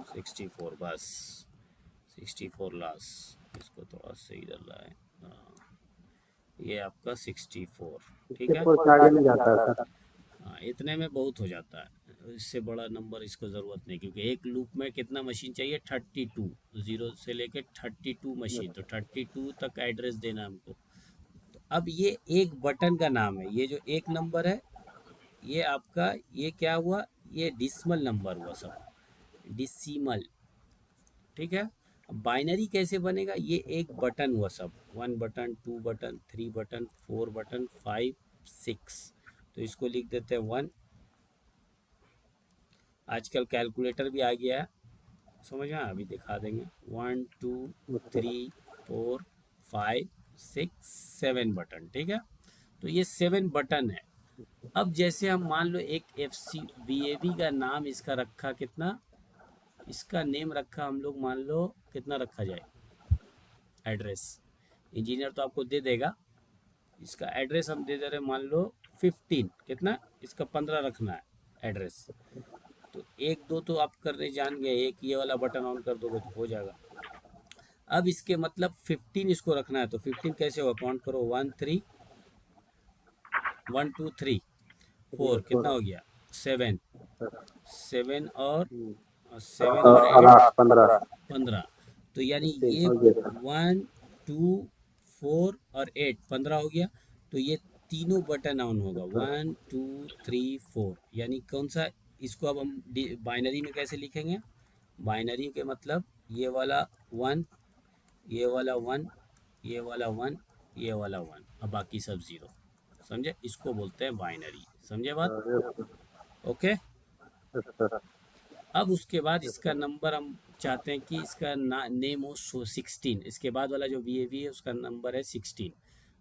64, बस 64 लास्ट, इसको थोड़ा सा इधर लाए, ये आपका 64, ठीक है। हाँ इतने में बहुत हो जाता है, इससे बड़ा नंबर इसको ज़रूरत नहीं, क्योंकि एक लूप में कितना मशीन चाहिए, 32, 0 से लेके 32 मशीन, तो 32 तक एड्रेस देना हमको। तो अब ये एक बटन का नाम है, ये जो एक नंबर है ये आपका, ये क्या हुआ, ये डिसमल नंबर हुआ, सब डिसिमल, ठीक है। अब बाइनरी कैसे बनेगा, ये एक बटन हुआ सब, 1 बटन 2 बटन 3 बटन 4 बटन 5 6, तो इसको लिख देते हैं 1। आजकल कैलकुलेटर भी आ गया है, समझ में, अभी दिखा देंगे, 1 2 3 4 5 6 7 बटन, ठीक है। तो ये 7 बटन है। अब जैसे हम मान लो एक वीएवी का नाम इसका रखा, कितना इसका नेम रखा हम लोग, मान लो कितना रखा जाए एड्रेस, इंजीनियर तो आपको दे देगा, इसका एड्रेस हम दे दे रहे, मान लो 15, कितना इसका 15 रखना है एड्रेस। तो 1 2 तो आप करने जान गए, एक ये वाला बटन ऑन कर दोगे तो हो जाएगा। अब इसके मतलब 15 इसको रखना है, तो 15 कैसे होगा, काउंट करो, 1 3 1 2 3 4, कितना हो गया 7 7 और 7 और 8 15, तो यानी ये 1 2 4 और 8 15 हो गया। तो ये तीनों बटन ऑन होगा, 1 2 3 4, यानी कौन सा, इसको अब हम बाइनरी में कैसे लिखेंगे, बाइनरी के मतलब ये वाला 1, ये वाला 1, ये वाला 1, ये वाला 1, अब बाकी सब 0। समझे? इसको बोलते हैं बाइनरी। समझे बात? ओके। Yes sir. अब उसके बाद इसका नंबर हम चाहते हैं कि इसका नेम हो 16। इसके बाद वाला जो VAV है उसका नंबर है 16।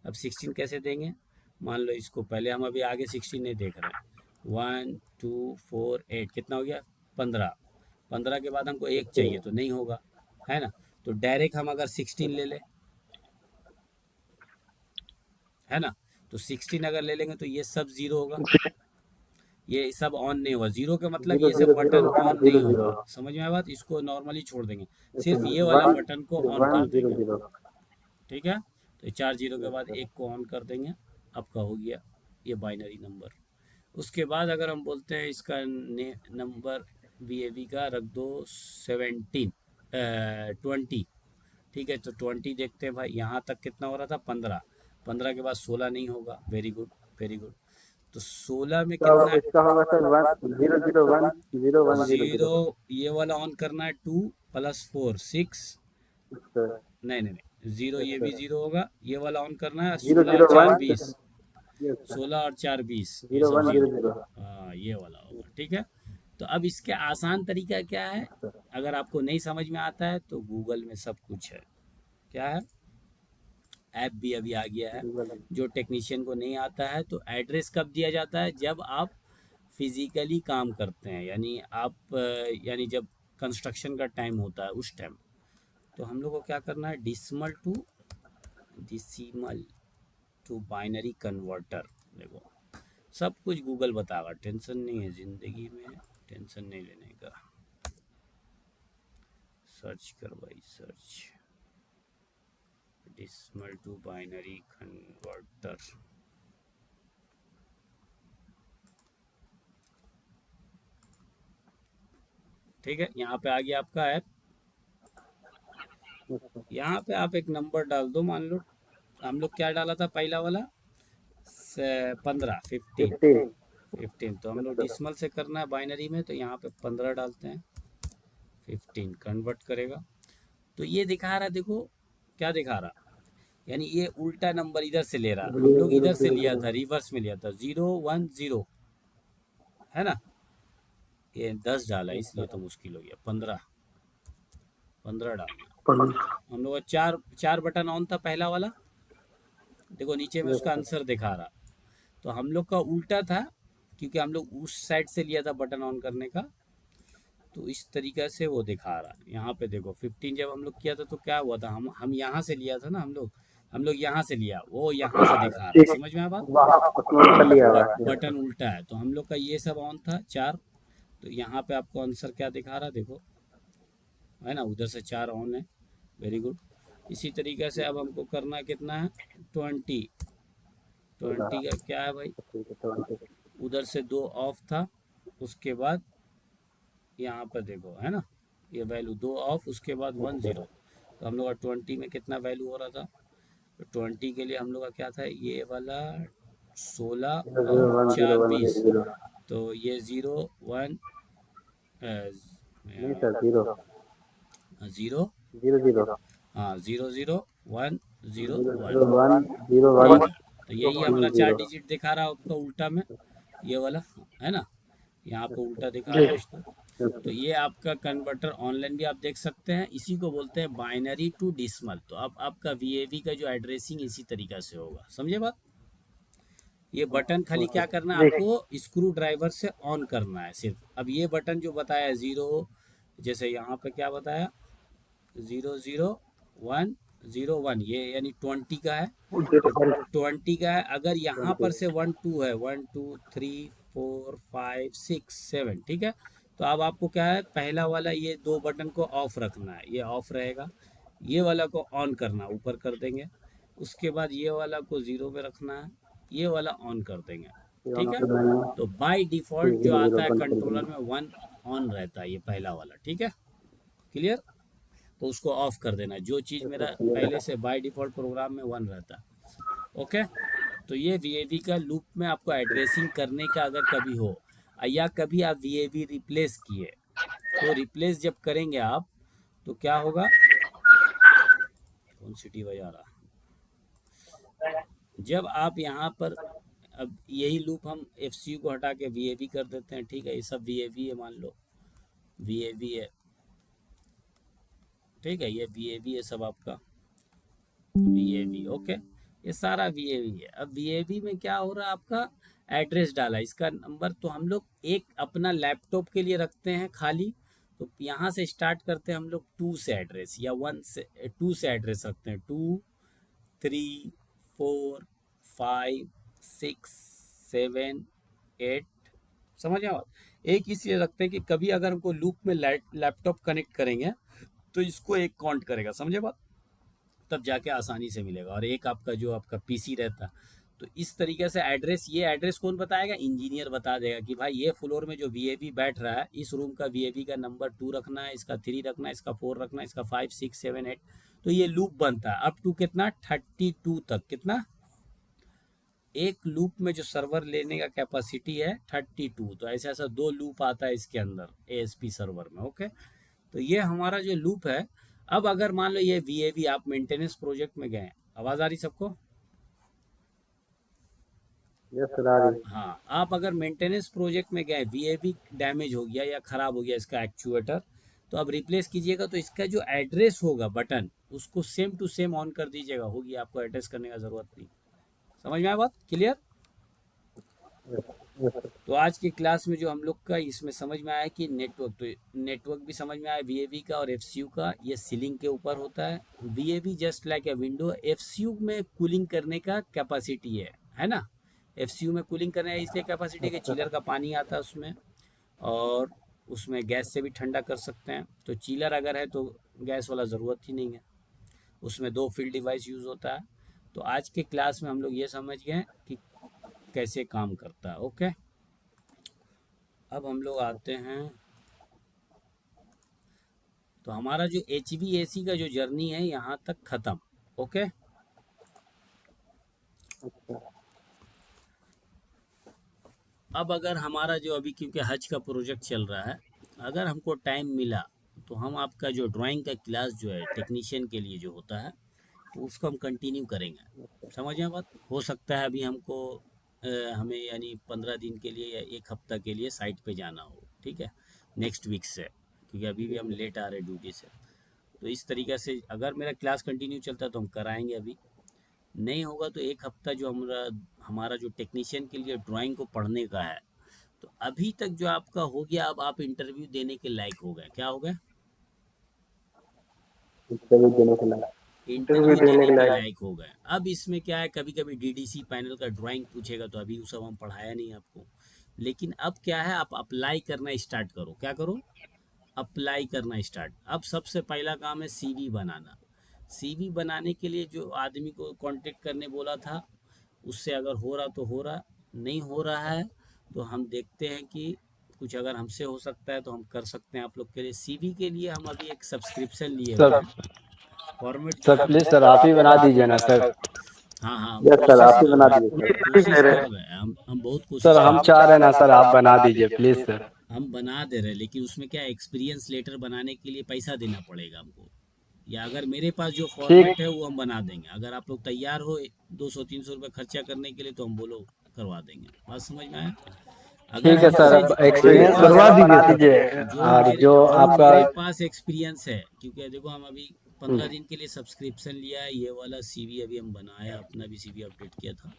अब 16 कैसे देंगे? मान लो इसको पहले हम अभी आगे 16 नहीं देख रहे हैं। 1 2 4 8 कितना हो गया? 15। 15 के बाद हमको 1 चाहिए तो नहीं होगा, है ना? तो डायरेक्ट हम अगर 16 ले लें, है ना, तो 16 अगर ले लेंगे तो ये सब 0 होगा, ये सब ऑन नहीं होगा। 0 का मतलब ये सब बटन ऑन नहीं होगा। समझ में आया बात? इसको नॉर्मली छोड़ देंगे, सिर्फ ये वाला बटन को ऑन कर देंगे। ठीक है, तो 4 0 के बाद 1 को ऑन कर देंगे, आपका हो गया ये बाइनरी नंबर। उसके बाद अगर हम बोलते हैं इसका नंबर VAV का रख दो 17 20। ठीक है, तो 20 देखते हैं भाई, यहाँ तक कितना हो रहा था? 15। 15 के बाद 16 नहीं होगा। Very good, very good. तो 16 में कितना? इसका होगा सर 0 ये वाला ऑन करना है, 2 + 4 6। नहीं नहीं नहीं, 0 ये भी 0 होगा। ये वाला ऑन करना है, 16 और 4 20। 16 और 4 20, ये सब 0। हाँ, ये वाला होगा। ठीक है, तो अब इसके आसान तरीका क्या है? अगर आपको नहीं समझ में आता है तो गूगल में सब कुछ है। क्या है? ऐप भी अभी आ गया है। जो टेक्नीशियन को नहीं आता है तो एड्रेस कब दिया जाता है? जब आप फिजिकली काम करते हैं, यानी आप यानी जब कंस्ट्रक्शन का टाइम होता है उस टाइम। तो हम लोग को क्या करना है? Decimal to binary converter. देखो सब कुछ गूगल बताएगा, टेंशन नहीं है ज़िंदगी में, टेंशन नहीं लेने का। सर्च कर भाई, search decimal to binary converter. ठीक है, यहाँ पे आ गया आपका ऐप। यहाँ पे आप एक नंबर डाल दो। मान लो हम लोग क्या डाला था पहला वाला? 15 15। तो हम लोग डिसिमल से करना है बाइनरी में, तो यहाँ पे 15 डालते हैं, 15 कन्वर्ट करेगा। तो ये दिखा रहा, देखो क्या दिखा रहा, यानी ये उल्टा नंबर इधर से ले रहा। हम लोग इधर से लिया था, रिवर्स में लिया था, 0 1 0, है ना? ये 10 डाला इसलिए तो मुश्किल हो गया। 15 डालना। हम लोग का चार बटन ऑन था पहला वाला, देखो नीचे में उसका आंसर दिखा रहा। तो हम लोग का उल्टा था, क्योंकि हम लोग उस साइड से लिया था बटन ऑन करने का, तो इस तरीक़ा से वो दिखा रहा। यहाँ पे देखो 15 जब हम लोग किया था तो क्या हुआ था? हम यहाँ से लिया था ना, हम लोग यहाँ से लिया, वो यहाँ से दिखा रहा। समझ में आया बात? बटन उल्टा है। तो हम लोग का ये सब ऑन था 4, तो यहाँ पे आपको आंसर क्या दिखा रहा, देखो, है ना? उधर से 4 ऑन है। Very good. इसी तरीके से अब हमको करना कितना है? 20 का क्या है भाई? उधर से 2 ऑफ था, उसके बाद यहाँ पर देखो, है ना, ये वैल्यू 2 ऑफ, उसके बाद 1 0। तो हम लोग का 20 में कितना वैल्यू हो रहा था? तो 20 के लिए हम लोग का क्या था? ये वाला 16 और 4 20। तो ये 0 1 0 हाँ 0 0 1 0 1। तो यही हमारा 4 डिजिट दिखा रहा है आपका उल्टा में, ये वाला, है ना? यहाँ पे उल्टा दिखा रहा है उसको। तो ये आपका कन्वर्टर ऑनलाइन भी आप देख सकते हैं। इसी को बोलते हैं बाइनरी टू डिसिमल। तो अब आपका VAV का जो एड्रेसिंग इसी तरीका से होगा। समझे बात? ये बटन खाली क्या करना है आपको? स्क्रू ड्राइवर से ऑन करना है सिर्फ। अब ये बटन जो बताया 0, जैसे यहाँ पे क्या बताया, 0 0 1 0 1, ये यानी 20 का है, 20 का है। अगर यहाँ पर से 1 2 है, 1 2 3 4 5 6 7, ठीक है। तो अब आपको क्या है? पहला वाला ये 2 बटन को ऑफ रखना है, ये ऑफ रहेगा। ये वाला को ऑन करना, ऊपर कर देंगे। उसके बाद ये वाला को 0 में रखना है, ये वाला ऑन कर देंगे। ठीक है, तो बाय डिफ़ॉल्ट जो आता है कंट्रोलर में 1 ऑन रहता है, ये पहला वाला। ठीक है, क्लियर? तो उसको ऑफ कर देना, जो चीज़ मेरा पहले से बाय डिफ़ॉल्ट प्रोग्राम में 1 रहता है। ओके, तो ये VAV का लूप में आपको एड्रेसिंग करने का अगर कभी हो, या कभी आप VAV रिप्लेस किए, तो रिप्लेस जब करेंगे आप, तो क्या होगा, कौन सिटी बजा रहा, जब आप यहाँ पर, अब यही लूप हम एफसीयू को हटा के वीएवी कर देते हैं, ठीक है, ये सब वीएवी है, मान लो वीएवी है, ठीक है, ये वीएवी है सब आपका वीएवी, ओके, ये सारा वीएवी है। अब वीएवी में क्या हो रहा है, आपका एड्रेस डाला, इसका नंबर तो हम लोग एक अपना लैपटॉप के लिए रखते हैं खाली, तो यहाँ से स्टार्ट करते हैं हम लोग 2 से एड्रेस या 1 से 2 से एड्रेस रखते हैं, 2 3 4 5 6 7 8, समझ में आप, एक इसलिए रखते हैं कि कभी अगर हमको लूप में लैपटॉप कनेक्ट करेंगे तो इसको एक काउंट करेगा, समझे बात, तब जाके आसानी से मिलेगा। और एक आपका जो आपका पीसी रहता, तो इस तरीके से एड्रेस, ये एड्रेस कौन बताएगा, इंजीनियर बता देगा कि भाई ये फ्लोर में जो वीएवी बैठ रहा है, इस रूम का वीएवी का नंबर 2 रखना है, इसका 3 रखना है, इसका 4 रखना है, इसका 5 6 7 8, तो ये लूप बनता है अप टू कितना 32 तक, कितना, एक लूप में जो सर्वर लेने का कैपेसिटी है 32, तो ऐसा ऐसा 2 लूप आता है इसके अंदर एएसपी सर्वर में, ओके। तो ये हमारा जो लूप है। अब अगर मान लो ये वीएवी आप मेंटेनेंस प्रोजेक्ट में गए, आवाज आ रही सबको, यस सर आ रही। हाँ, आप अगर मेंटेनेंस प्रोजेक्ट में गए, वीएवी डैमेज हो गया या खराब हो गया इसका एक्चुएटर, तो अब रिप्लेस कीजिएगा, तो इसका जो एड्रेस होगा बटन, उसको सेम टू सेम ऑन कर दीजिएगा, होगी, आपको एड्रेस करने का जरूरत नहीं। समझ में आया बात, क्लियर। तो आज की क्लास में जो हम लोग का इसमें समझ में आया कि नेटवर्क, तो नेटवर्क भी समझ में आया वीएवी का और एफसीयू का, ये सीलिंग के ऊपर होता है। VAV just like a window, FCU में कूलिंग करने का कैपेसिटी है ना, एफसीयू में कूलिंग करने है इसलिए कैपेसिटी के चिलर का पानी आता है उसमें, और उसमें गैस से भी ठंडा कर सकते हैं। तो चिलर अगर है तो गैस वाला ज़रूरत ही नहीं है, उसमें 2 फील्ड डिवाइस यूज़ होता है। तो आज के क्लास में हम लोग ये समझ गए कि कैसे काम करता है, ओके। अब हम लोग आते हैं, तो हमारा जो HVAC का जो जर्नी है यहाँ तक ख़त्म, ओके। अब अगर हमारा जो अभी, क्योंकि हज का प्रोजेक्ट चल रहा है, अगर हमको टाइम मिला तो हम आपका जो ड्राइंग का क्लास जो है टेक्नीशियन के लिए जो होता है, तो उसको हम कंटिन्यू करेंगे, समझ में बात। हो सकता है अभी हमको हमें यानी 15 दिन के लिए या 1 हफ्ता के लिए साइट पे जाना हो, ठीक है, नेक्स्ट वीक से, क्योंकि अभी भी हम लेट आ रहे हैं ड्यूटी से। तो इस तरीके से अगर मेरा क्लास कंटिन्यू चलता है तो हम कराएंगे, अभी नहीं होगा तो 1 हफ्ता जो हमारा जो टेक्नीशियन के लिए ड्राइंग को पढ़ने का है, तो अभी तक जो आपका हो गया, अब आप इंटरव्यू देने के लायक हो गए, क्या हो गए, इंटरव्यू देने के लायक हो गए। अब इसमें क्या है, कभी कभी डीडीसी पैनल का ड्राइंग पूछेगा, तो अभी वो सब हम पढ़ाया नहीं आपको, लेकिन अब क्या है, आप अप्लाई करना स्टार्ट करो, क्या करो, अप्लाई करना स्टार्ट। अब सबसे पहला काम है सीवी बनाना। सीवी बनाने के लिए जो आदमी को कांटेक्ट करने बोला था, उससे अगर हो रहा तो हो रहा, नहीं हो रहा है तो हम देखते हैं कि कुछ अगर हमसे हो सकता है तो हम कर सकते हैं आप लोग के लिए। सीवी के लिए हम अभी एक सब्सक्रिप्शन लिए हुए हैं, फॉर्मेट सर प्लीज सर आप ही बना दीजिए ना सर। हाँ हाँ, यस सर आप ही बना दीजिए सर। कोशिश कर रहे हैं, हम बहुत कोशिश सर कर हम चाह रहे हैं ना सर, आप बना दीजिए प्लीज सर। हम बना दे रहे हैं, लेकिन उसमें क्या एक्सपीरियंस लेटर बनाने के लिए पैसा देना पड़ेगा हमको, या अगर मेरे पास जो फॉर्मेट है वो हम बना देंगे। अगर आप लोग तैयार हो 200-300 रुपये खर्चा करने के लिए तो हम बोलो करवा देंगे, बात समझ में आया। ठीक है सर, एक्सपीरियंस करवा दीजिए। और जो आपका मेरे पास एक्सपीरियंस है, क्योंकि देखो हम अभी 15 दिन के लिए सब्सक्रिप्शन लिया है, ये वाला सीवी अभी हम बनाया, अपना भी सीवी अपडेट किया था,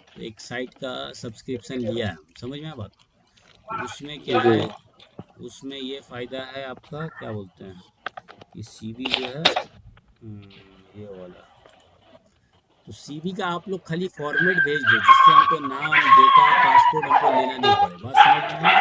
तो एक साइट का सब्सक्रिप्शन लिया है, समझ में आया बात। तो उसमें क्या है, उसमें ये फ़ायदा है आपका, क्या बोलते हैं कि सीवी जो है ये वाला, तो सीवी का आप लोग खाली फॉर्मेट भेज दो, जिससे हमको नाम, डेटा, पासपोर्ट हमको लेना नहीं पड़े, बात समझ में आया।